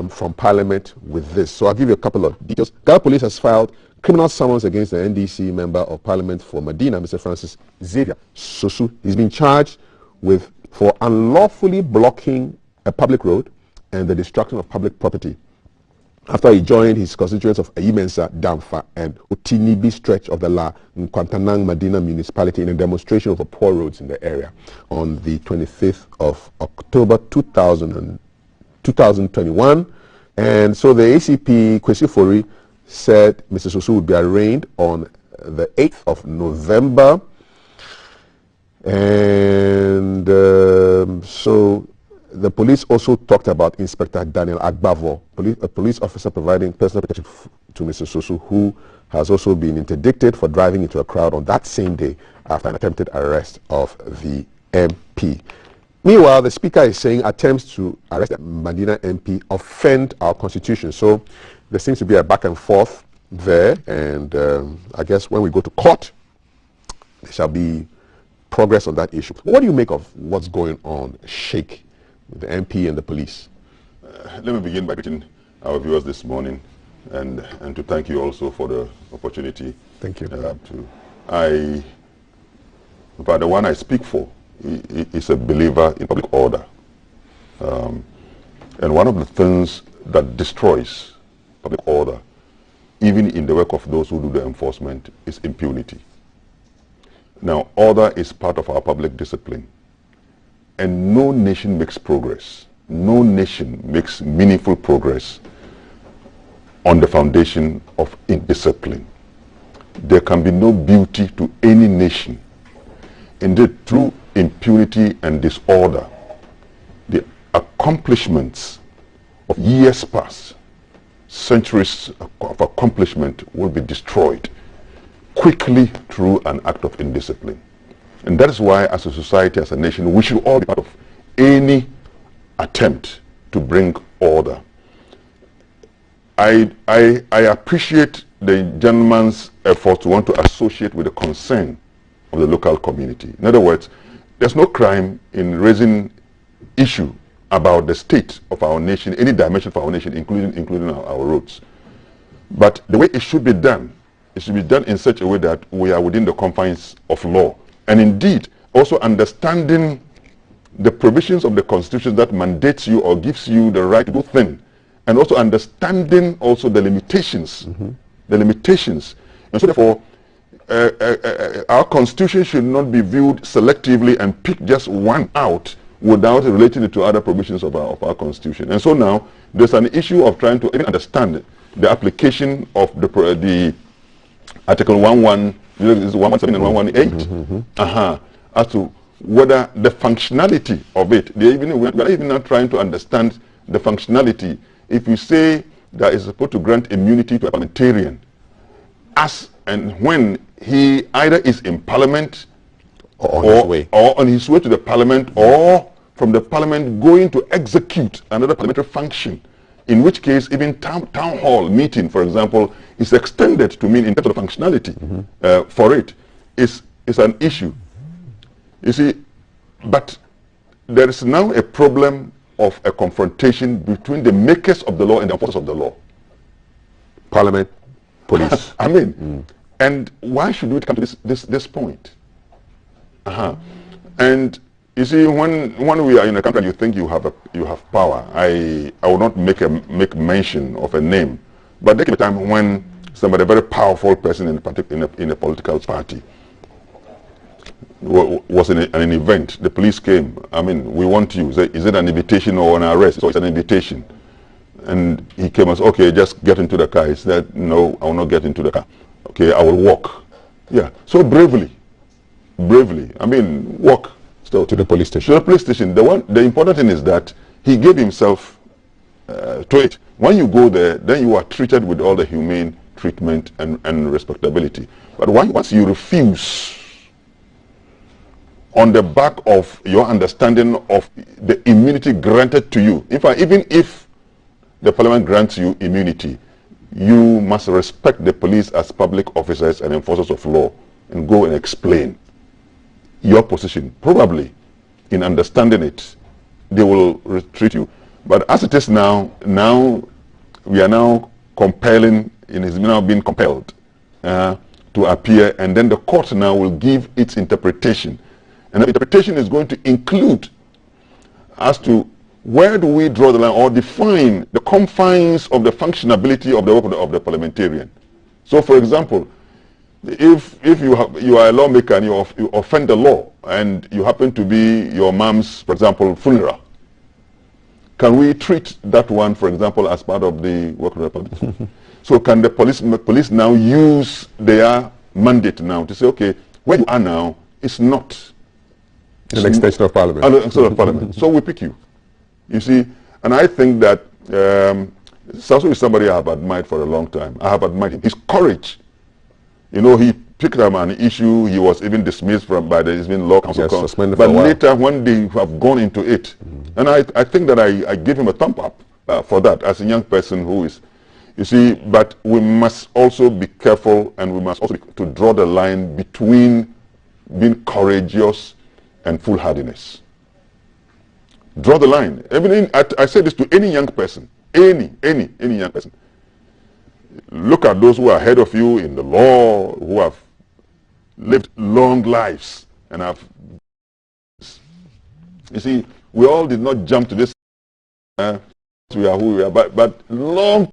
[SPEAKER 4] from Parliament with this. So I'll give you a couple of details. Ghana Police has filed criminal summons against the NDC Member of Parliament for Medina, Mr. Francis Xavier Susu. He's been charged for unlawfully blocking a public road and the destruction of public property. after he joined his constituents of Ayimensa, Damfa, and Otinibi stretch of the La Nkwantanang Medina municipality in a demonstration of the poor roads in the area on the 25th of October 2021. And so the ACP, Kwesi Fori, said Mr. Soso would be arraigned on the 8th of November. And so the police also talked about Inspector Daniel Agbavo, a police officer providing personal protection to Mr. Soso, who has also been interdicted for driving into a crowd on that same day after an attempted arrest of the MP. Meanwhile, the speaker is saying attempts to arrest the Medina MP offend our constitution. So there seems to be a back and forth there, and I guess when we go to court, there shall be progress on that issue. What do you make of what's going on, Sheikh, with the MP and the police?
[SPEAKER 16] Let me begin by greeting our viewers this morning and to thank you also for the opportunity.
[SPEAKER 4] Thank you.
[SPEAKER 16] The one I speak for is a believer in public order. And one of the things that destroys public order, even in the work of those who do the enforcement, is impunity. Now, order is part of our public discipline. And no nation makes progress, no nation makes meaningful progress on the foundation of indiscipline. There can be no beauty to any nation. Indeed, through impunity and disorder, the accomplishments of years past, centuries of accomplishment will be destroyed quickly through an act of indiscipline. And that is why, as a society, as a nation, we should all be part of any attempt to bring order. I appreciate the gentleman's effort to want to associate with the concern of the local community. In other words, there's no crime in raising issue about the state of our nation, any dimension of our nation, including our roads. But the way it should be done in such a way that we are within the confines of law. And indeed, also understanding the provisions of the Constitution that mandates you or gives you the right to do things, and also understanding also the limitations, And so therefore, our Constitution should not be viewed selectively and pick just one out without relating it to other provisions of our Constitution. And so now, there's an issue of trying to even understand the application of the Article 117 and 118, as to whether the functionality of it, we're even not trying to understand the functionality. If you say that it's supposed to grant immunity to a parliamentarian, as and when he either is in parliament or on his way to the parliament, or from the parliament going to execute another parliamentary function, in which case even town hall meeting, for example, is extended to mean in terms of functionality for it is an issue. You see, but there is now a problem of a confrontation between the makers of the law and the enforcers of the law.
[SPEAKER 4] Parliament, police.
[SPEAKER 16] I mean, and why should we come to this point? And you see, when we are in a country and you think you have power, I will not make mention of a name, but there came a time when somebody, a very powerful person in a political party, was in an event. The police came. I mean, we want you. Is it an invitation or an arrest? So it's an invitation. And he came and said, okay, just get into the car. He said, no, I will not get into the car. Okay, I will walk. Yeah, so bravely. I mean, walk.
[SPEAKER 4] So to the police station.
[SPEAKER 16] To the police station. The important thing is that he gave himself to it. When you go there, then you are treated with all the humane treatment and respectability. But once you refuse on the back of your understanding of the immunity granted to you, in fact, even if the parliament grants you immunity, you must respect the police as public officers and enforcers of law and go and explain your position. Probably in understanding it, they will retreat you. But as it is now we are now compelling, and is now being compelled to appear, and then the court now will give its interpretation. And the interpretation is going to include as to where do we draw the line or define the confines of the functionability of the work of the parliamentarian? So, for example, if you are a lawmaker and you offend the law and you happen to be your mom's, for example, funeral, can we treat that one, for example, as part of the work of the parliament? So can the police now use their mandate now to say, okay, where you are now is not
[SPEAKER 4] an extension of parliament.
[SPEAKER 16] An extension of parliament. So we pick you. You see, and I think that Sasso is somebody I have admired for a long time. I have admired him. His courage. You know, he picked up an issue. He was even dismissed by the law council.
[SPEAKER 4] Yes, suspended
[SPEAKER 16] but
[SPEAKER 4] for a while.
[SPEAKER 16] later, when they have gone into it, and I think that I give him a thumb up for that as a young person who is. You see, but we must also be careful, and we must also to draw the line between being courageous and foolhardiness. Draw the line. I say this to any young person, any young person. Look at those who are ahead of you in the law, who have lived long lives and have. You see, we all did not jump to this. We are who we are, but long.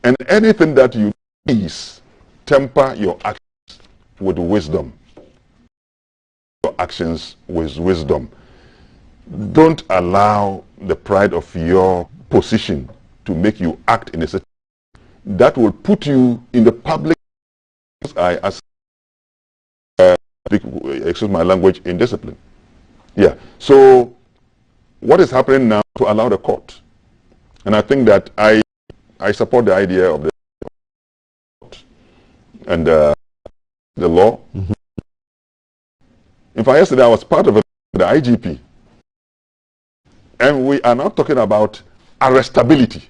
[SPEAKER 16] And anything that you is, temper your actions with wisdom. Your actions with wisdom. Don't allow the pride of your position to make you act in a certain way. That will put you in the public eye as, excuse my language, indiscipline. Yeah. So what is happening now to allow the court? And I think that I support the idea of the court and the law. In fact, yesterday I was part of the IGP. And we are now talking about arrestability.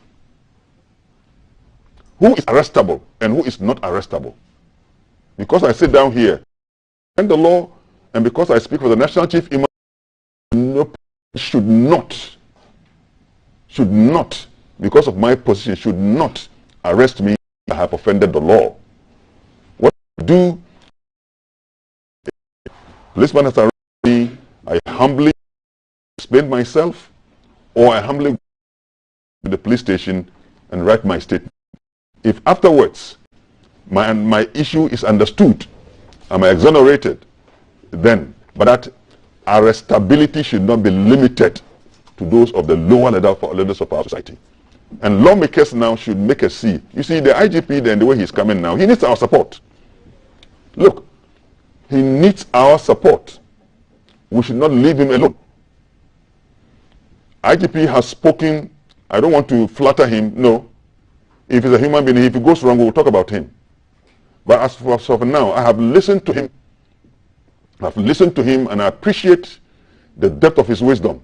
[SPEAKER 16] Who is arrestable and who is not arrestable? Because I sit down here and the law, and because I speak for the National Chief Imam, should not, because of my position, should not arrest me if I have offended the law. What I do, policeman has arrested me, I humbly explain myself, or I humbly go to the police station and write my statement. If afterwards my issue is understood, am I exonerated, then, but that arrestability should not be limited to those of the lower levels of our society. And lawmakers now should make a see. You see, the IGP, then the way he's coming now, he needs our support. Look, he needs our support. We should not leave him alone. IGP has spoken. I don't want to flatter him. No. If he's a human being, if he goes wrong, we'll talk about him. But as for now, I have listened to him. And I appreciate the depth of his wisdom.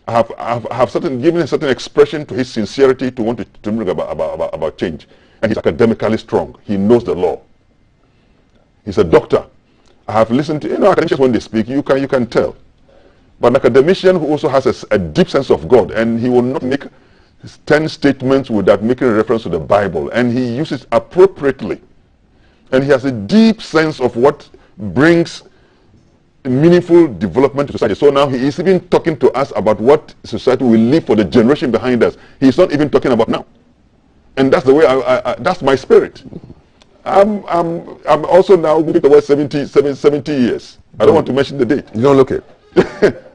[SPEAKER 16] I have given a certain expression to his sincerity to want to bring about change. And he's academically strong. He knows the law. He's a doctor. I have listened to, academicians when they speak, you can tell. But an academician who also has a deep sense of God, and he will not make 10 statements without making a reference to the Bible, and he uses appropriately. And he has a deep sense of what brings meaningful development to society. So now he is even talking to us about what society will leave for the generation behind us. He's not even talking about now. And that's the way that's my spirit. I'm also now moving towards 70 years. I don't want to mention the date.
[SPEAKER 4] You don't look it.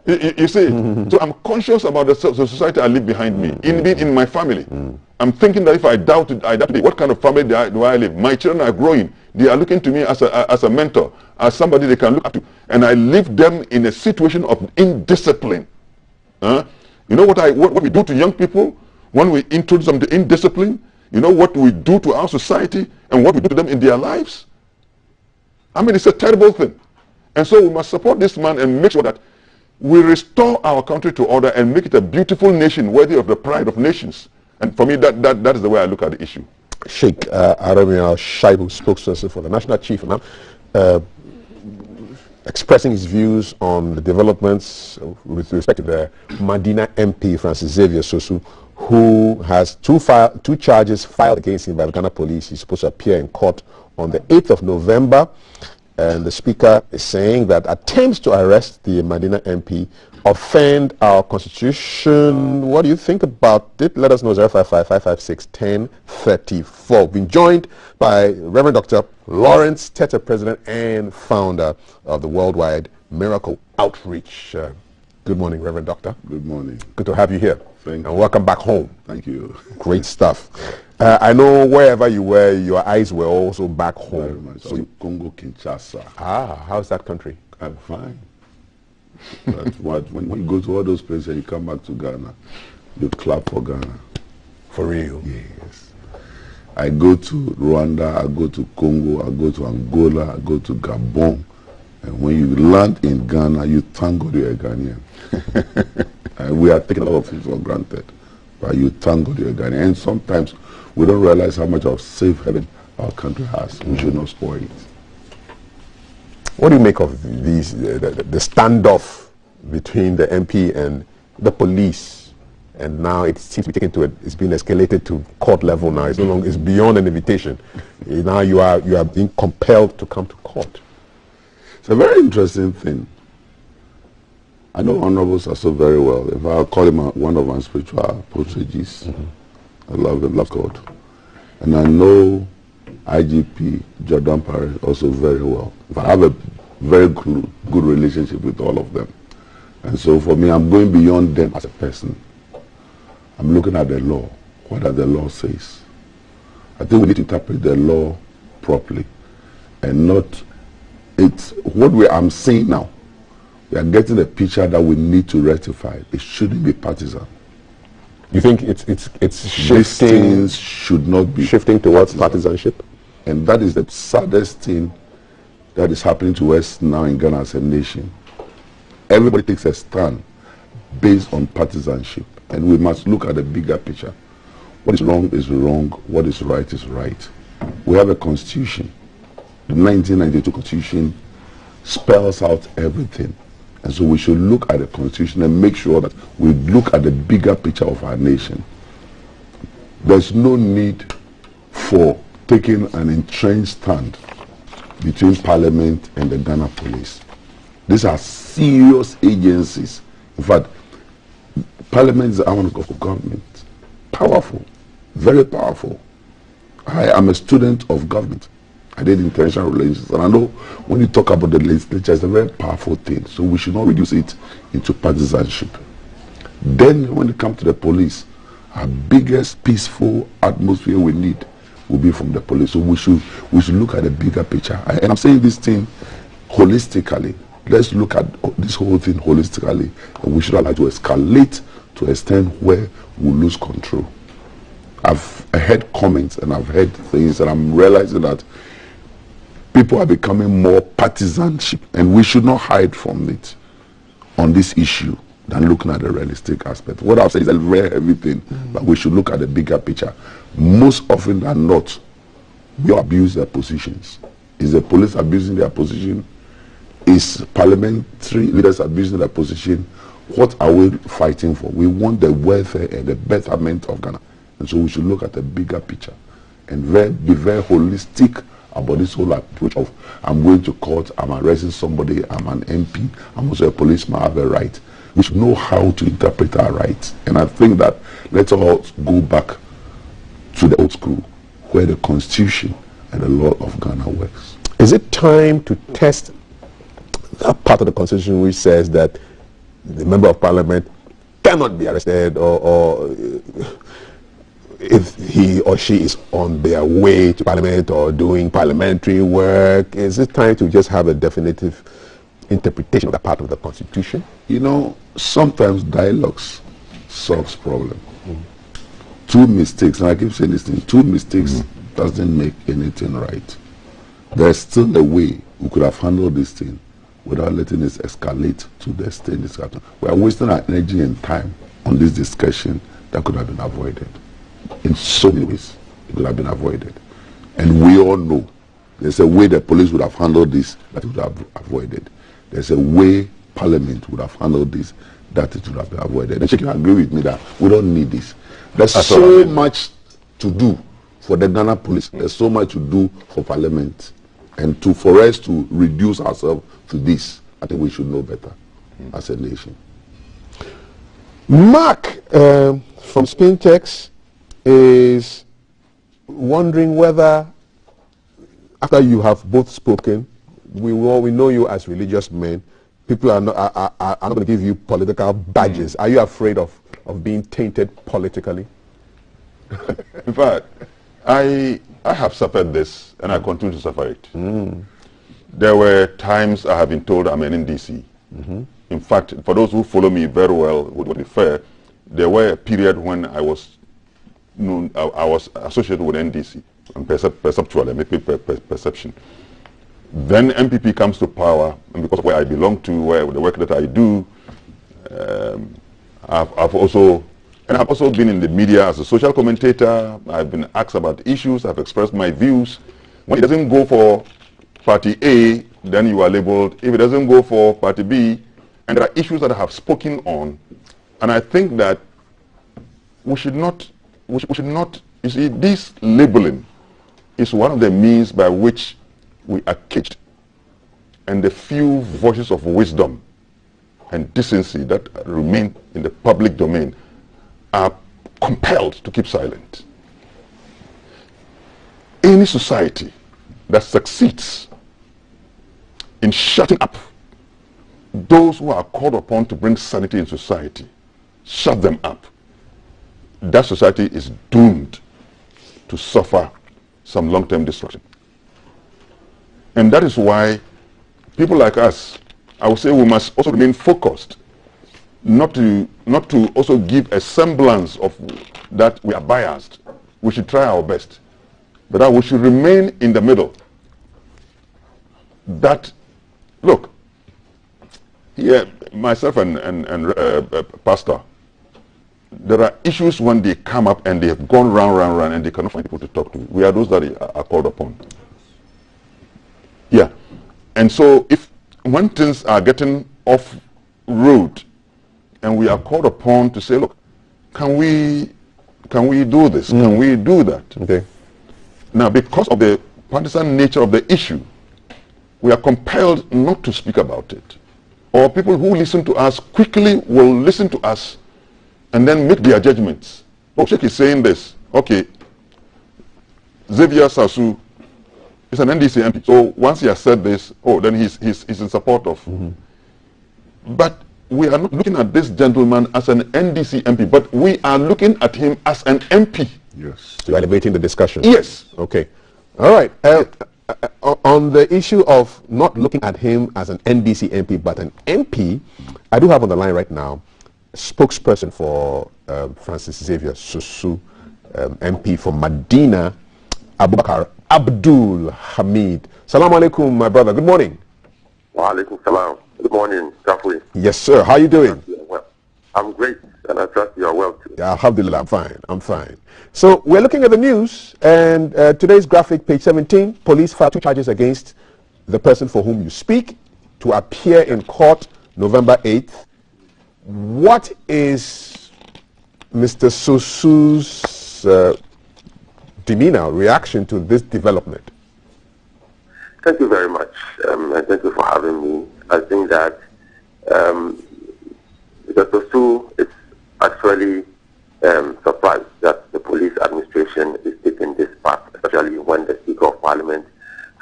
[SPEAKER 16] You see, so I'm conscious about the society I leave behind me, in my family. I'm thinking that if I die today, what kind of family do I live? My children are growing. They are looking to me as a mentor, as somebody they can look up to. And I leave them in a situation of indiscipline. You know what we do to young people when we introduce them to indiscipline? You know what we do to our society and what we do to them in their lives? I mean, it's a terrible thing. And so we must support this man and make sure that we restore our country to order and make it a beautiful nation worthy of the pride of nations. And for me, that is the way I look at the issue.
[SPEAKER 4] Sheikh Arabia Shaibu, spokesperson for the National Chief Imam, expressing his views on the developments with respect to the Madina MP, Francis Xavier Sosu, who has two charges filed against him by the Ghana police. He's supposed to appear in court on the 8th of November. And the Speaker is saying that attempts to arrest the Medina MP offend our Constitution. What do you think about it? Let us know, 055-556-1034. We've been joined by Reverend Dr. Lawrence Tete, President and founder of the Worldwide Miracle Outreach. Good morning, Reverend Doctor.
[SPEAKER 17] Good morning.
[SPEAKER 4] Good to have you here.
[SPEAKER 17] Thank you.
[SPEAKER 4] And welcome back home.
[SPEAKER 17] Thank you.
[SPEAKER 4] Great stuff. I know wherever you were, your eyes were also back home.
[SPEAKER 17] Very much. So Congo Kinshasa.
[SPEAKER 4] How's that country?
[SPEAKER 17] I'm fine. That's what, when you go to all those places and you come back to Ghana, you clap for Ghana.
[SPEAKER 4] For real?
[SPEAKER 17] Yes. I go to Rwanda, I go to Congo, I go to Angola, I go to Gabon. And when you land in Ghana, you thank God you're a Ghanaian. And we are taking a lot of things for granted. But you thank God you're a Ghanaian. And sometimes we don't realize how much of safe haven our country has. We should not spoil it.
[SPEAKER 4] What do you make of these the standoff between the MP and the police? And now it seems to be taken to it's been escalated to court level now. It's no longer, it's beyond an invitation. Now you are being compelled to come to court.
[SPEAKER 17] It's a very interesting thing. I know Honorables are so very well. If I call him one of my spiritual proteges, I love him, love God. And I know IGP Jordan Parry also very well. I have a very good relationship with all of them. And so for me, I'm going beyond them as a person. I'm looking at the law, what does the law says. I think we need to interpret the law properly and not, it's what I'm saying now. We are getting a picture that we need to rectify. It shouldn't be partisan.
[SPEAKER 4] You think it's shifting?
[SPEAKER 17] These things should not be
[SPEAKER 4] shifting towards partisanship?
[SPEAKER 17] And that is the saddest thing that is happening to us now in Ghana as a nation. Everybody takes a stand based on partisanship. And we must look at the bigger picture. What is wrong is wrong. What is right is right. We have a constitution. The 1992 constitution spells out everything. And so we should look at the constitution and make sure that we look at the bigger picture of our nation. There's no need for taking an entrenched stand between Parliament and the Ghana police. These are serious agencies. In fact, Parliament is the arm of government. Powerful, very powerful. I am a student of government. I did international relations, and I know when you talk about the legislature, it's a very powerful thing. So we should not reduce it into partisanship. Then when it comes to the police, our biggest peaceful atmosphere we need will be from the police. So we should look at the bigger picture. And I'm saying this thing holistically. Let's look at this whole thing holistically, and we should allow it to escalate to an extent where we lose control. I've heard comments and I've heard things, and I'm realizing that people are becoming more partisanship, and we should not hide from it on this issue than looking at the realistic aspect. What I've said is a very heavy thing, but we should look at the bigger picture. Most often than not, we abuse their positions. Is the police abusing their position? Is parliamentary leaders abusing their position? What are we fighting for? We want the welfare and the betterment of Ghana. And so we should look at the bigger picture and be very holistic about this whole approach of I'm going to court, I'm arresting somebody, I'm an MP, I'm also a policeman, I have a right. We should know how to interpret our rights. And I think that let's all go back to the old school where the Constitution and the law of Ghana works.
[SPEAKER 4] Is it time to test that part of the Constitution which says that the member of Parliament cannot be arrested or if he or she is on their way to Parliament or doing parliamentary work? Is it time to just have a definitive interpretation of that part of the Constitution?
[SPEAKER 17] You know, sometimes dialogues solves problem. Two mistakes, and I keep saying this thing, two mistakes doesn't make anything right. There's still a way we could have handled this thing without letting it escalate to the extent it's happening. We are wasting our energy and time on this discussion that could have been avoided. In so many ways, it could have been avoided. And we all know there's a way the police would have handled this that it would have avoided. There's a way Parliament would have handled this that it would have been avoided. And you can agree with me that we don't need this. There's so much to do for the Ghana police. There's so much to do for Parliament. And for us to reduce ourselves to this, I think we should know better as a nation.
[SPEAKER 18] Mark from Spintex is wondering whether, after you have both spoken, we know you as religious men. People are not going to give you political badges. Are you afraid of being tainted politically?
[SPEAKER 16] In fact, I have suffered this, and I continue to suffer it. There were times I have been told I'm an NDC. In fact, for those who follow me very well, would be fair, there were a period when I was known, I was associated with NDC, and perceptually, maybe perception. Then MPP comes to power, and because of where I belong to, where the work that I do, I've also been in the media as a social commentator. I've been asked about issues. I've expressed my views. When it doesn't go for Party A, then you are labeled. If it doesn't go for Party B, and there are issues that I have spoken on, and I think that we should not, you see, this labeling is one of the means by which we are caged, and the few voices of wisdom and decency that remain in the public domain are compelled to keep silent. Any society that succeeds in shutting up those who are called upon to bring sanity in society, shut them up, that society is doomed to suffer some long-term destruction. And that is why people like us, I would say, we must also remain focused, not to also give a semblance of that we are biased. We should try our best, but that we should remain in the middle. That, look, here, myself and Pastor, there are issues when they come up and they have gone round, and they cannot find people to talk to. We are those that are called upon. Yeah. And so when things are getting off road and we are called upon to say, look, can we do this? Can we do that?
[SPEAKER 18] Okay.
[SPEAKER 16] Now, because of the partisan nature of the issue, we are compelled not to speak about it. Or people who listen to us quickly will listen to us and then make their judgments. Oh, Sheikh is saying this. Okay. Xavier Sasu is an NDC MP. So once he has said this, then he's in support of. But we are not looking at this gentleman as an NDC MP, but we are looking at him as an MP.
[SPEAKER 18] Yes. So you're elevating the discussion.
[SPEAKER 16] Yes.
[SPEAKER 18] Okay. All right. On the issue of not looking at him as an NDC MP, but an MP, I do have on the line right now a spokesperson for Francis Xavier Susu, MP for Medina, Abubakar Abdul Hamid. Salam alaikum, my brother. Good morning.
[SPEAKER 19] Wa alaikum salam. Good morning, Kafui.
[SPEAKER 18] Yes, sir. How are you doing?
[SPEAKER 19] Well, I'm great, and I trust you are well too.
[SPEAKER 18] Yeah, alhamdulillah, I'm fine. I'm fine. So we're looking at the news, and today's graphic, page 17, police filed 2 charges against the person for whom you speak to appear in court November 8th. What is Mr. Susu's demeanor, reaction to this development?
[SPEAKER 19] Thank you very much, and thank you for having me. I think that Mr. Susu is actually surprised that the police administration is taking this path, especially when the Speaker of Parliament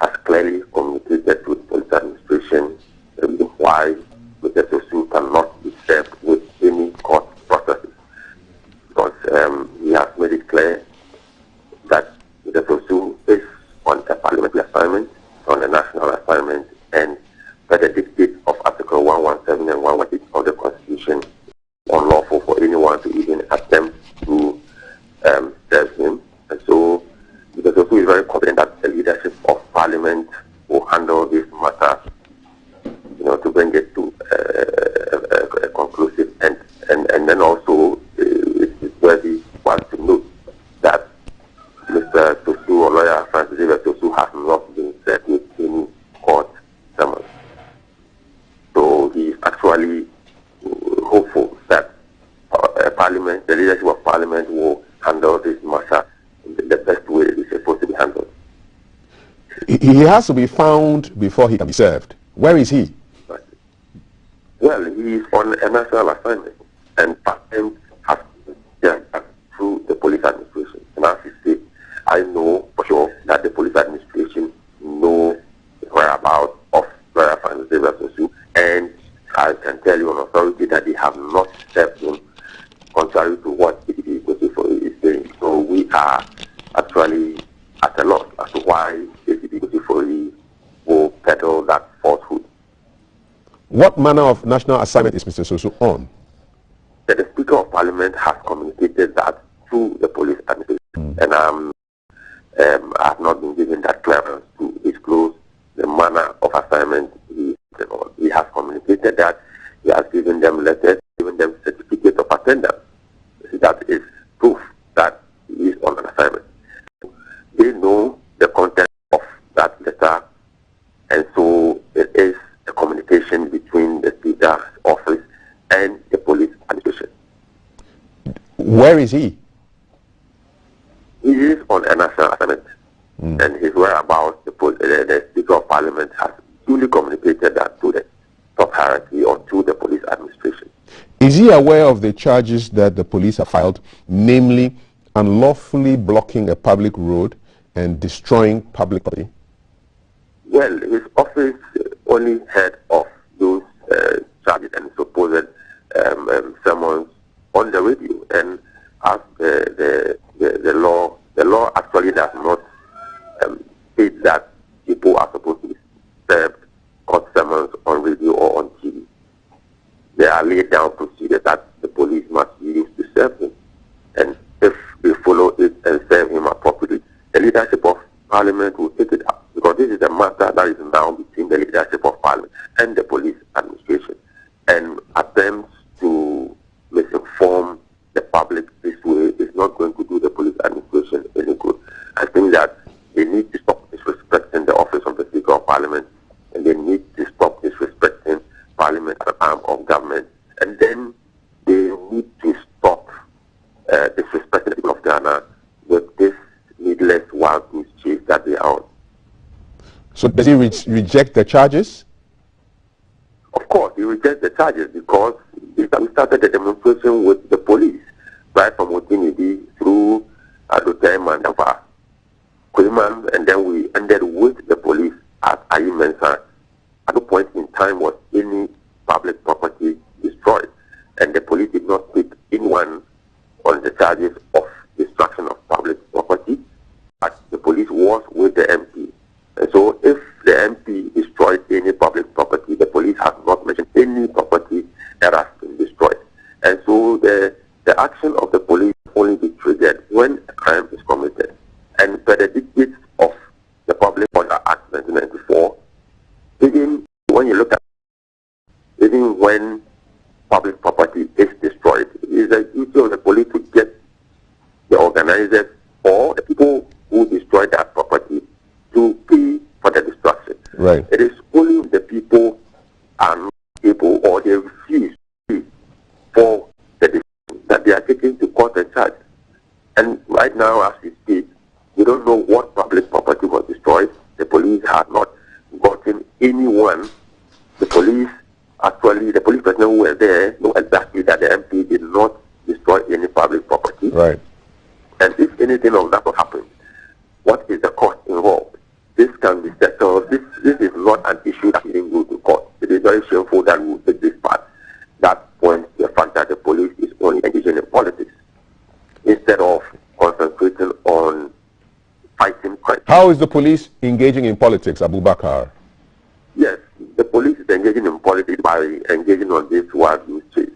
[SPEAKER 19] has clearly communicated to the police administration the reason why Mr. Susu cannot be served with any court processes. Because he has made it clear that Mr. Susu is on a parliamentary assignment, on a national assignment, and by the dictate of Article 117 and 118 of the Constitution, unlawful for anyone to even attempt to serve him. And so, Mr. Susu is very confident that the leadership of Parliament will handle this matter, to bring it to a conclusive end. And then also, it's worthy to note that Mr. Susu, or lawyer Francis Xavier Susu, has not been served with any court summons. So he is actually hopeful that Parliament, the leadership of Parliament, will handle this matter in the best way it is supposed to be handled.
[SPEAKER 18] He has to be found before he can be served. Where is he?
[SPEAKER 19] Well, he is on a national assignment, and patents have to be through the police administration. And as you say, I know for sure that the police administration know the whereabouts of Thur and I can tell you on authority that they have not served him, contrary to what the DPP is saying. So we are actually at a loss as to why the DPP will peddle that falsehood.
[SPEAKER 18] What manner of national assignment is Mr. Soso on?
[SPEAKER 19] The Speaker of Parliament has communicated that through the police administration, and I have not been given that clearance to disclose the manner of assignment he has communicated that he has given them letters, given them certificate of attendance. That is proof that he is on an assignment. They know the content of that letter, and so it is a communication between the Speaker's office and the police administration.
[SPEAKER 18] Where is he?
[SPEAKER 19] He is on a national assignment, and his whereabouts, the Speaker of Parliament has duly communicated that to the top hierarchy or to the police administration.
[SPEAKER 18] Is he aware of the charges that the police have filed, namely unlawfully blocking a public road and destroying public property?
[SPEAKER 19] Well, his office only heard of those charges and supposed sermons on the radio, and as the law actually does not state that people are supposed to be served court sermons on radio or on TV. There are laid down procedures that the police must use to serve him, and if they follow it and serve him appropriately, the leadership of Parliament will take it up, because this is a matter that is now between the leadership of Parliament and the police administration, and attempts to misinform the public this way is not going to do the police administration any good. I think that they need to stop disrespecting the office of the Speaker of Parliament, and they need to stop disrespecting Parliament as an arm of government, and then they need to stop disrespecting the people of Ghana with this needless wild goose chase that they are on.
[SPEAKER 18] So does he reject the charges?
[SPEAKER 19] Of course, he rejects the charges because we started the demonstration with the police, right from Otinidi through Adotem and Kuiman, and then we ended with the police at Ayimensa. At no point in time was any public property destroyed, and the police did not pick anyone on the charges of destruction of public property, but the police was with the MP. And so if the MP destroyed any public property, the police has not mentioned any property that has been destroyed. And so the action of the police only be triggered when a crime is committed. And per the dictates of the Public Order Act 1994, even when you look at even when public property is destroyed, it is the duty of the police to get the organizers or the people who destroyed that property to pay for the destruction.
[SPEAKER 18] Right.
[SPEAKER 19] It is only the people are not able or they refuse to pay for the destruction that they are taken to court and charged. And right now, as we speak, we don't know what public property was destroyed. The police have not gotten anyone. The police personnel who were there know exactly that the MP did not destroy any public property.
[SPEAKER 18] Right.
[SPEAKER 19] And if anything of that will happen, what is the cost involved? This can be settled. This is not an issue that can go to court. It is very shameful that we will take this part. That points to the fact that the police is only engaging in politics instead of concentrating on fighting crime.
[SPEAKER 18] How is the police engaging in politics, Abubakar?
[SPEAKER 19] Yes, the police is engaging in politics by engaging on this wild goose chase.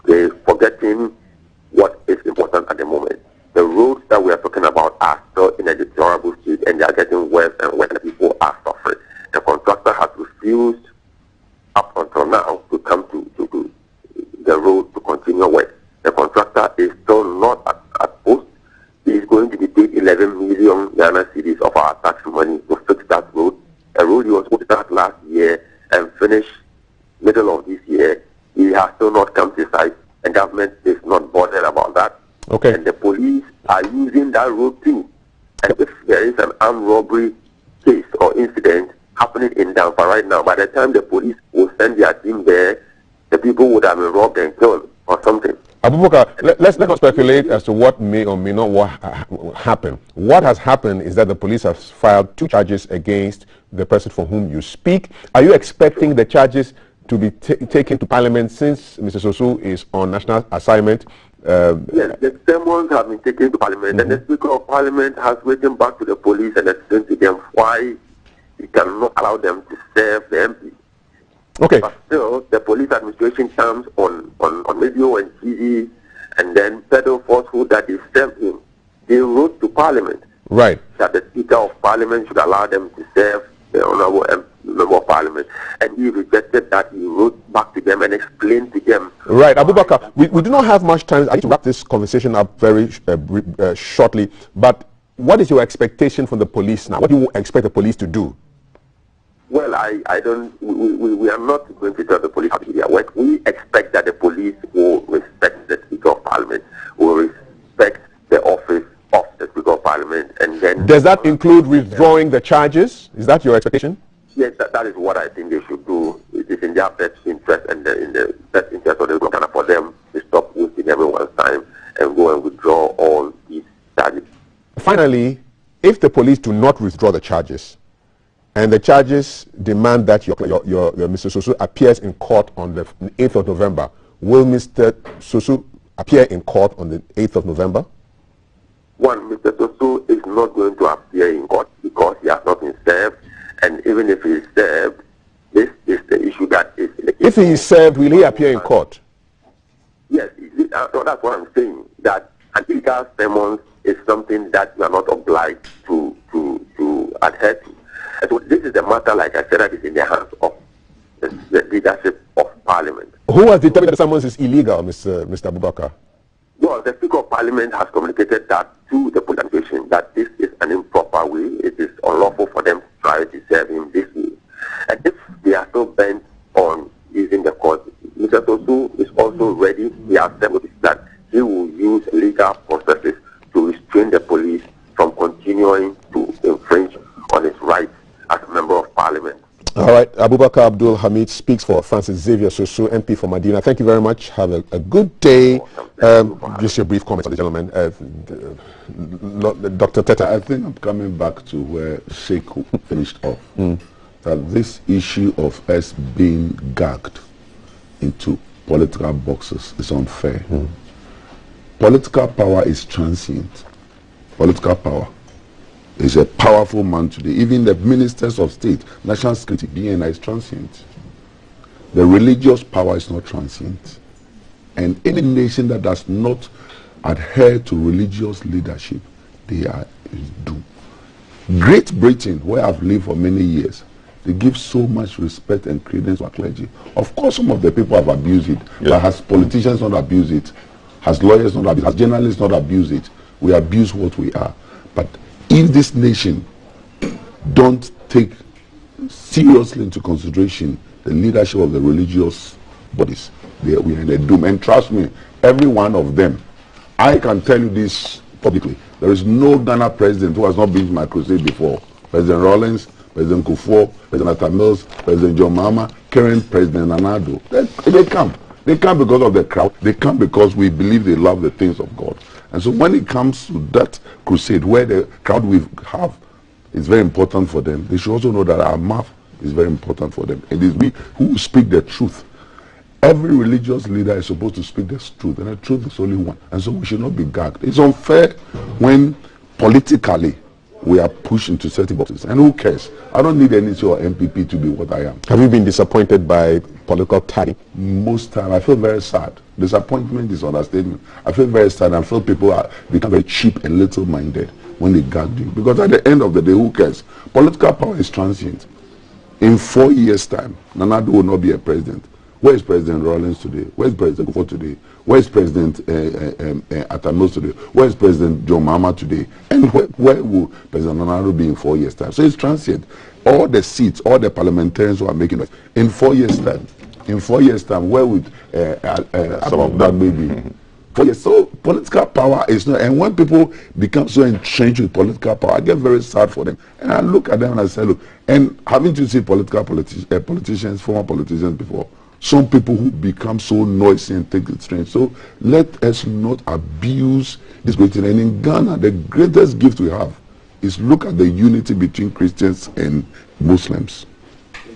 [SPEAKER 19] They're forgetting what is important at the moment. The roads that we are talking about are still in a deplorable state, and they are getting worse and worse, and people are suffering. The contractor has refused up until now to come to the road to continue work. The contractor is still not at post. He is going to be paid 11 million Ghana cedis of our tax money to fix that road. A road he was supposed to start last year and finish middle of this year. He has still not come to site, and government is not bothered about that.
[SPEAKER 18] Okay.
[SPEAKER 19] And the police are using that road too. And if there is an armed robbery case or incident happening in Dampa right now. By the time the police will send their team there, the people would have been robbed and killed or something.
[SPEAKER 18] Abubakar, let's not speculate as to what may or may not happen. What has happened is that the police have filed 2 charges against the person for whom you speak. Are you expecting the charges to be taken to Parliament since Mr. Sosu is on national assignment?
[SPEAKER 19] Yes, the sermons have been taken to Parliament, and the Speaker of Parliament has written back to the police and explained to them why he cannot allow them to serve the MP.
[SPEAKER 18] Okay.
[SPEAKER 19] But still, the police administration comes on radio and TV and then peddle falsehood that they served him. They wrote to Parliament that the Speaker of Parliament should allow them to serve the Honourable Member of Parliament, and he rejected that. He wrote back to them and explained to them.
[SPEAKER 18] Right, Abubakar, we do not have much time. I need to wrap this conversation up very shortly, but what is your expectation from the police now? What do you expect the police to do?
[SPEAKER 19] Well, I don't, we are not going to tell the police how to do their work. We expect that the police will respect the Speaker of Parliament, will respect the office of the Speaker of Parliament, and then...
[SPEAKER 18] Does that include withdrawing the charges? Is that your expectation?
[SPEAKER 19] Yes, that is what I think they should do. It is in their best interest and in the best interest of the government for them to stop wasting everyone's time and go and withdraw all these charges.
[SPEAKER 18] Finally, if the police do not withdraw the charges, and the charges demand that your Mr. Sosu appears in court on the 8th of November, will Mr. Sosu appear in court on the 8th of November?
[SPEAKER 19] One, Mr. Sosu is not going to appear in court because he has not been served, and even if he is served, this is the issue that is...
[SPEAKER 18] If he is served, will he appear in court?
[SPEAKER 19] Yes, that's what I'm saying, that an illegal summons is something that you are not obliged to adhere to. And so this is the matter, like I said, that is in the hands of the leadership of Parliament.
[SPEAKER 18] Who has determined that the summons is illegal, Mr. Abubakar?
[SPEAKER 19] Well, the Speaker of Parliament has communicated that to the police administration, that this is an improper way. It is unlawful for them to try to serve him this way. And if they are so bent on using the court, Mr. Sosu is also ready. He has said that he will use legal processes to restrain the police from continuing to infringe on his rights as a member of Parliament.
[SPEAKER 18] All right, Abubakar Abdul Hamid speaks for Francis Xavier Sosu, MP for Medina. Thank you very much. Have a good day. Just your brief comments on the gentleman. Dr. Teta.
[SPEAKER 17] I think I'm coming back to where Sheikh finished off. That this issue of us being gagged into political boxes is unfair. Political power is transient. Political power is a powerful man today. Even the ministers of state, national security, BNI is transient. The religious power is not transient. And any nation that does not adhere to religious leadership, they are doomed. Great Britain, where I've lived for many years, they give so much respect and credence to our clergy. Of course, some of the people have abused it, but has politicians not abused it? Has lawyers not abused it? Has journalists not abused it? We abuse what we are. But if this nation don't take seriously into consideration the leadership of the religious bodies, we are in a doom. And trust me, every one of them, I can tell you this publicly, there is no Ghana president who has not been to my crusade before. President Rawlings, President Kufuor, President Atta Mills, President John Mahama, current President Nana Addo. They come. They come because of the crowd. They come because we believe they love the things of God. And so when it comes to that crusade where the crowd we have is very important for them, they should also know that our mouth is very important for them. It is we who speak the truth. Every religious leader is supposed to speak the truth, and the truth is only one. And so we should not be gagged. It's unfair when politically we are pushed into certain boxes. And who cares? I don't need any or MPP to be what I am.
[SPEAKER 18] Have you been disappointed by political tactic?
[SPEAKER 17] Most time, I feel very sad. Disappointment is understatement. I feel very sad. I feel people become very cheap and little-minded when they gag you. Because at the end of the day, who cares? Political power is transient. In 4 years' time, Nana Addo will not be a president. Where is President Rawlings today? Where is President Kufuor today? Where is President Atta Mills today? Where is President John Mahama today? And where will President Nana Addo be in 4 years' time? So it's transient. All the seats, all the parliamentarians who are making noise, in 4 years' time, where would some of that maybe? So political power is not, and when people become so entrenched with political power, I get very sad for them. And I look at them and I say, look, and having to see politicians, former politicians before, some people who become so noisy and take it strange. So let us not abuse this great thing. And in Ghana, the greatest gift we have is look at the unity between Christians and Muslims.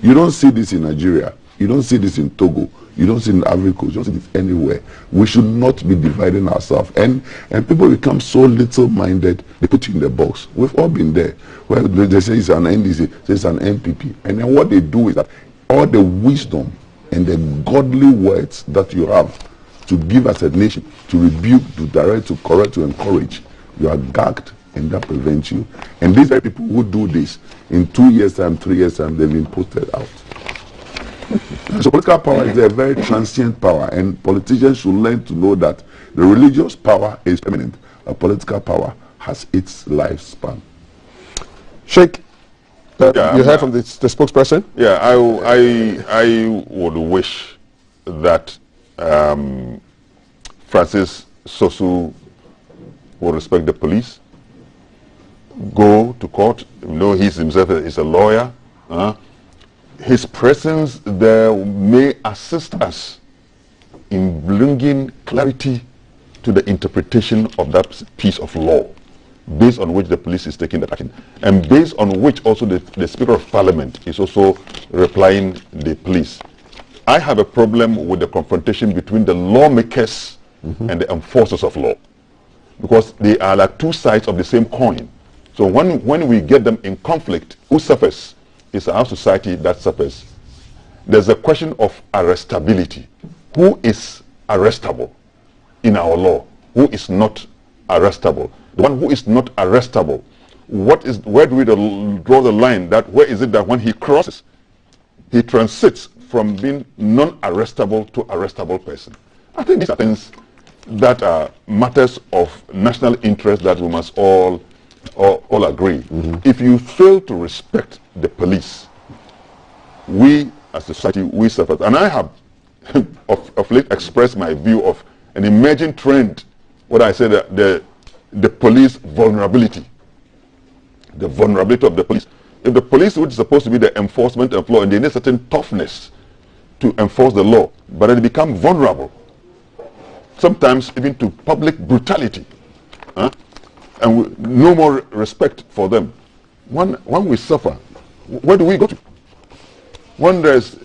[SPEAKER 17] You don't see this in Nigeria. You don't see this in Togo. You don't see it in Ivory Coast. You don't see this anywhere. We should not be dividing ourselves. And people become so little-minded, they put you in the box. We've all been there. Well, they say it's an NDC, say it's an NPP. And then what they do is that all the wisdom and the godly words that you have to give as a nation, to rebuke, to direct, to correct, to encourage, you are gagged, and that prevents you. And these are people who do this. In 2 years' time, 3 years' time, they've been posted out. So political power is a very transient power, and politicians should learn to know that the religious power is permanent. A political power has its lifespan.
[SPEAKER 18] Sheikh, you heard from the spokesperson?
[SPEAKER 16] Yeah, I would wish that Francis Sosu will respect the police, go to court. You know, he himself is a lawyer. His presence there may assist us in bringing clarity to the interpretation of that piece of law, based on which the police is taking that action, and based on which also the Speaker of Parliament is also replying the police. I have a problem with the confrontation between the lawmakers and the enforcers of law, because they are like two sides of the same coin. So when we get them in conflict, who suffers? It's our society that suffers. There's a question of arrestability. Who is arrestable in our law? Who is not arrestable? The one who is not arrestable, where do we draw the line? That where is it that when he crosses, he transits from being non-arrestable to arrestable person? I think these are things that are matters of national interest that we must all agree. If you fail to respect the police, we as a society, we suffer. And I have of late expressed my view of an emerging trend, what I said, the police vulnerability. The vulnerability of the police. If the police, which is supposed to be the enforcement of law, and they need certain toughness to enforce the law, but they become vulnerable, sometimes even to public brutality, and no more respect for them. When we suffer, where do we go to? When there's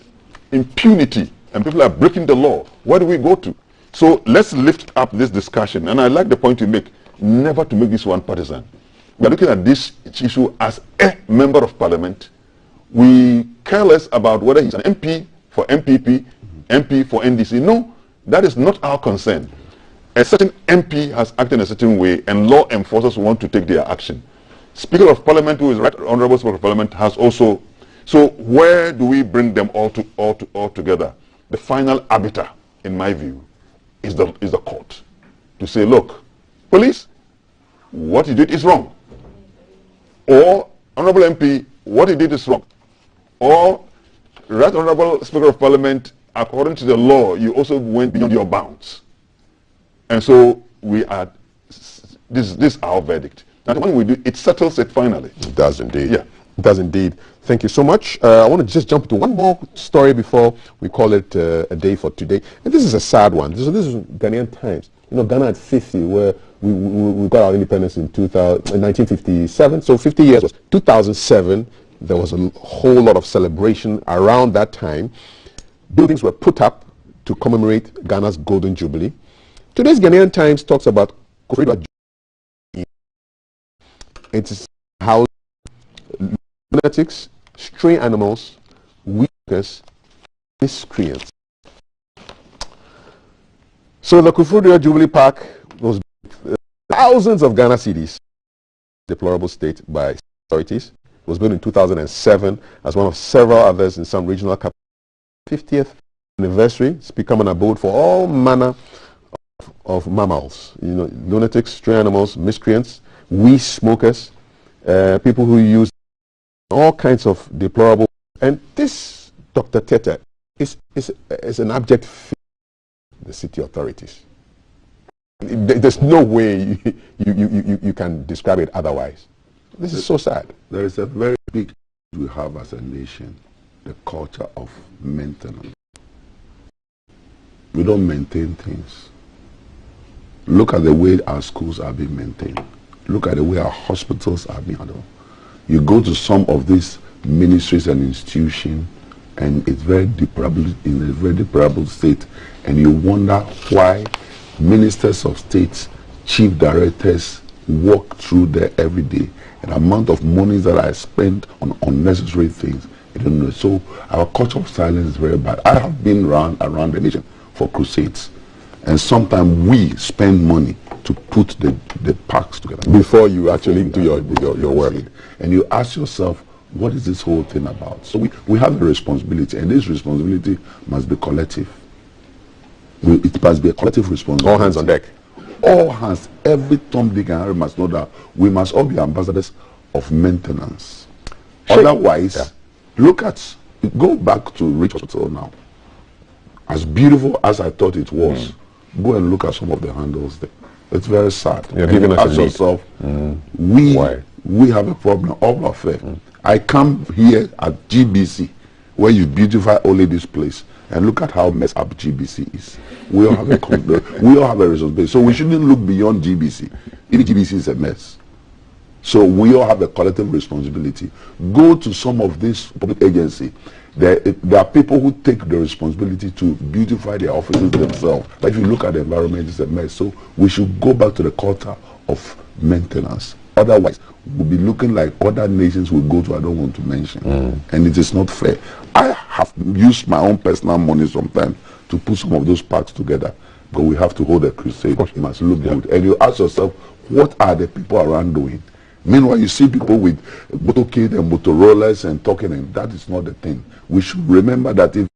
[SPEAKER 16] impunity and people are breaking the law, where do we go to? So let's lift up this discussion, and I like the point you make, never to make this one partisan. We are looking at this issue as a member of parliament. We care less about whether he's an MP for MPP, MP for NDC. No, that is not our concern. A certain MP has acted in a certain way, and law enforcers want to take their action. Speaker of Parliament, who is Right Honourable Speaker of Parliament, has also. So where do we bring them all together? The final arbiter, in my view, is the court. To say, look, police, what you did is wrong. Or, Honourable MP, what you did is wrong. Or, Right Honourable Speaker of Parliament, according to the law, you also went beyond your bounds. And so we are, this is our verdict. And when we do, it settles it finally.
[SPEAKER 18] It does indeed.
[SPEAKER 16] Yeah.
[SPEAKER 18] It does indeed. Thank you so much. I want to just jump to one more story before we call it a day for today. And this is a sad one. This is Ghanaian Times. You know, Ghana at 50, where we got our independence in 1957. So 50 years was 2007. There was a whole lot of celebration around that time. Buildings were put up to commemorate Ghana's Golden Jubilee. Today's Ghanaian Times talks about it's how lunatics, stray animals, weakness, miscreants. So the Kufuor Jubilee Park was thousands of Ghana cedis, deplorable state by authorities. It was built in 2007 as one of several others in some regional capitals. 50th anniversary. It's become an abode for all manner of mammals, you know, lunatics, stray animals, miscreants, weed smokers, people who use all kinds of deplorable. And this, Dr. Tete, is an abject fear of the city authorities. There's no way you can describe it otherwise. This is so sad.
[SPEAKER 17] There is a very big we have as a nation, the culture of maintenance. We don't maintain things. Look at the way our schools are being maintained. Look at the way our hospitals are being handled. You go to some of these ministries and institutions, and it's very deplorable, in a very deplorable state, and you wonder why ministers of state, chief directors walk through there every day. An amount of money that I spend on unnecessary things. I don't know. So our culture of silence is very bad. I have been around the nation for crusades, and sometimes we spend money to put the parks together
[SPEAKER 18] before you actually do your work.
[SPEAKER 17] And you ask yourself, what is this whole thing about? So we have a responsibility, and this responsibility must be collective. It must be a collective responsibility.
[SPEAKER 18] All hands on deck.
[SPEAKER 17] All hands, every Tom, Dick, and Harry must know that we must all be ambassadors of maintenance. Otherwise, go back to Rich Hospital now. As beautiful as I thought it was, go and look at some of the handles there. It's very sad.
[SPEAKER 18] You're giving us
[SPEAKER 17] ask yourself, we have a problem, all affair. I come here at GBC, where you beautify only this place, and look at how messed up GBC is. We all have a responsibility. So we shouldn't look beyond GBC. Even GBC is a mess. So we all have a collective responsibility. Go to some of these public agencies. There are people who take the responsibility to beautify their offices themselves. But if you look at the environment, it's a mess. So we should go back to the culture of maintenance. Otherwise, we'll be looking like other nations we go to I don't want to mention. And it is not fair. I have used my own personal money sometimes to put some of those parks together. But we have to hold a crusade. It must look good. And you ask yourself, what are the people around doing? Meanwhile, you see people with motorcade and Motorollas and talking, and that is not the thing. We should remember that if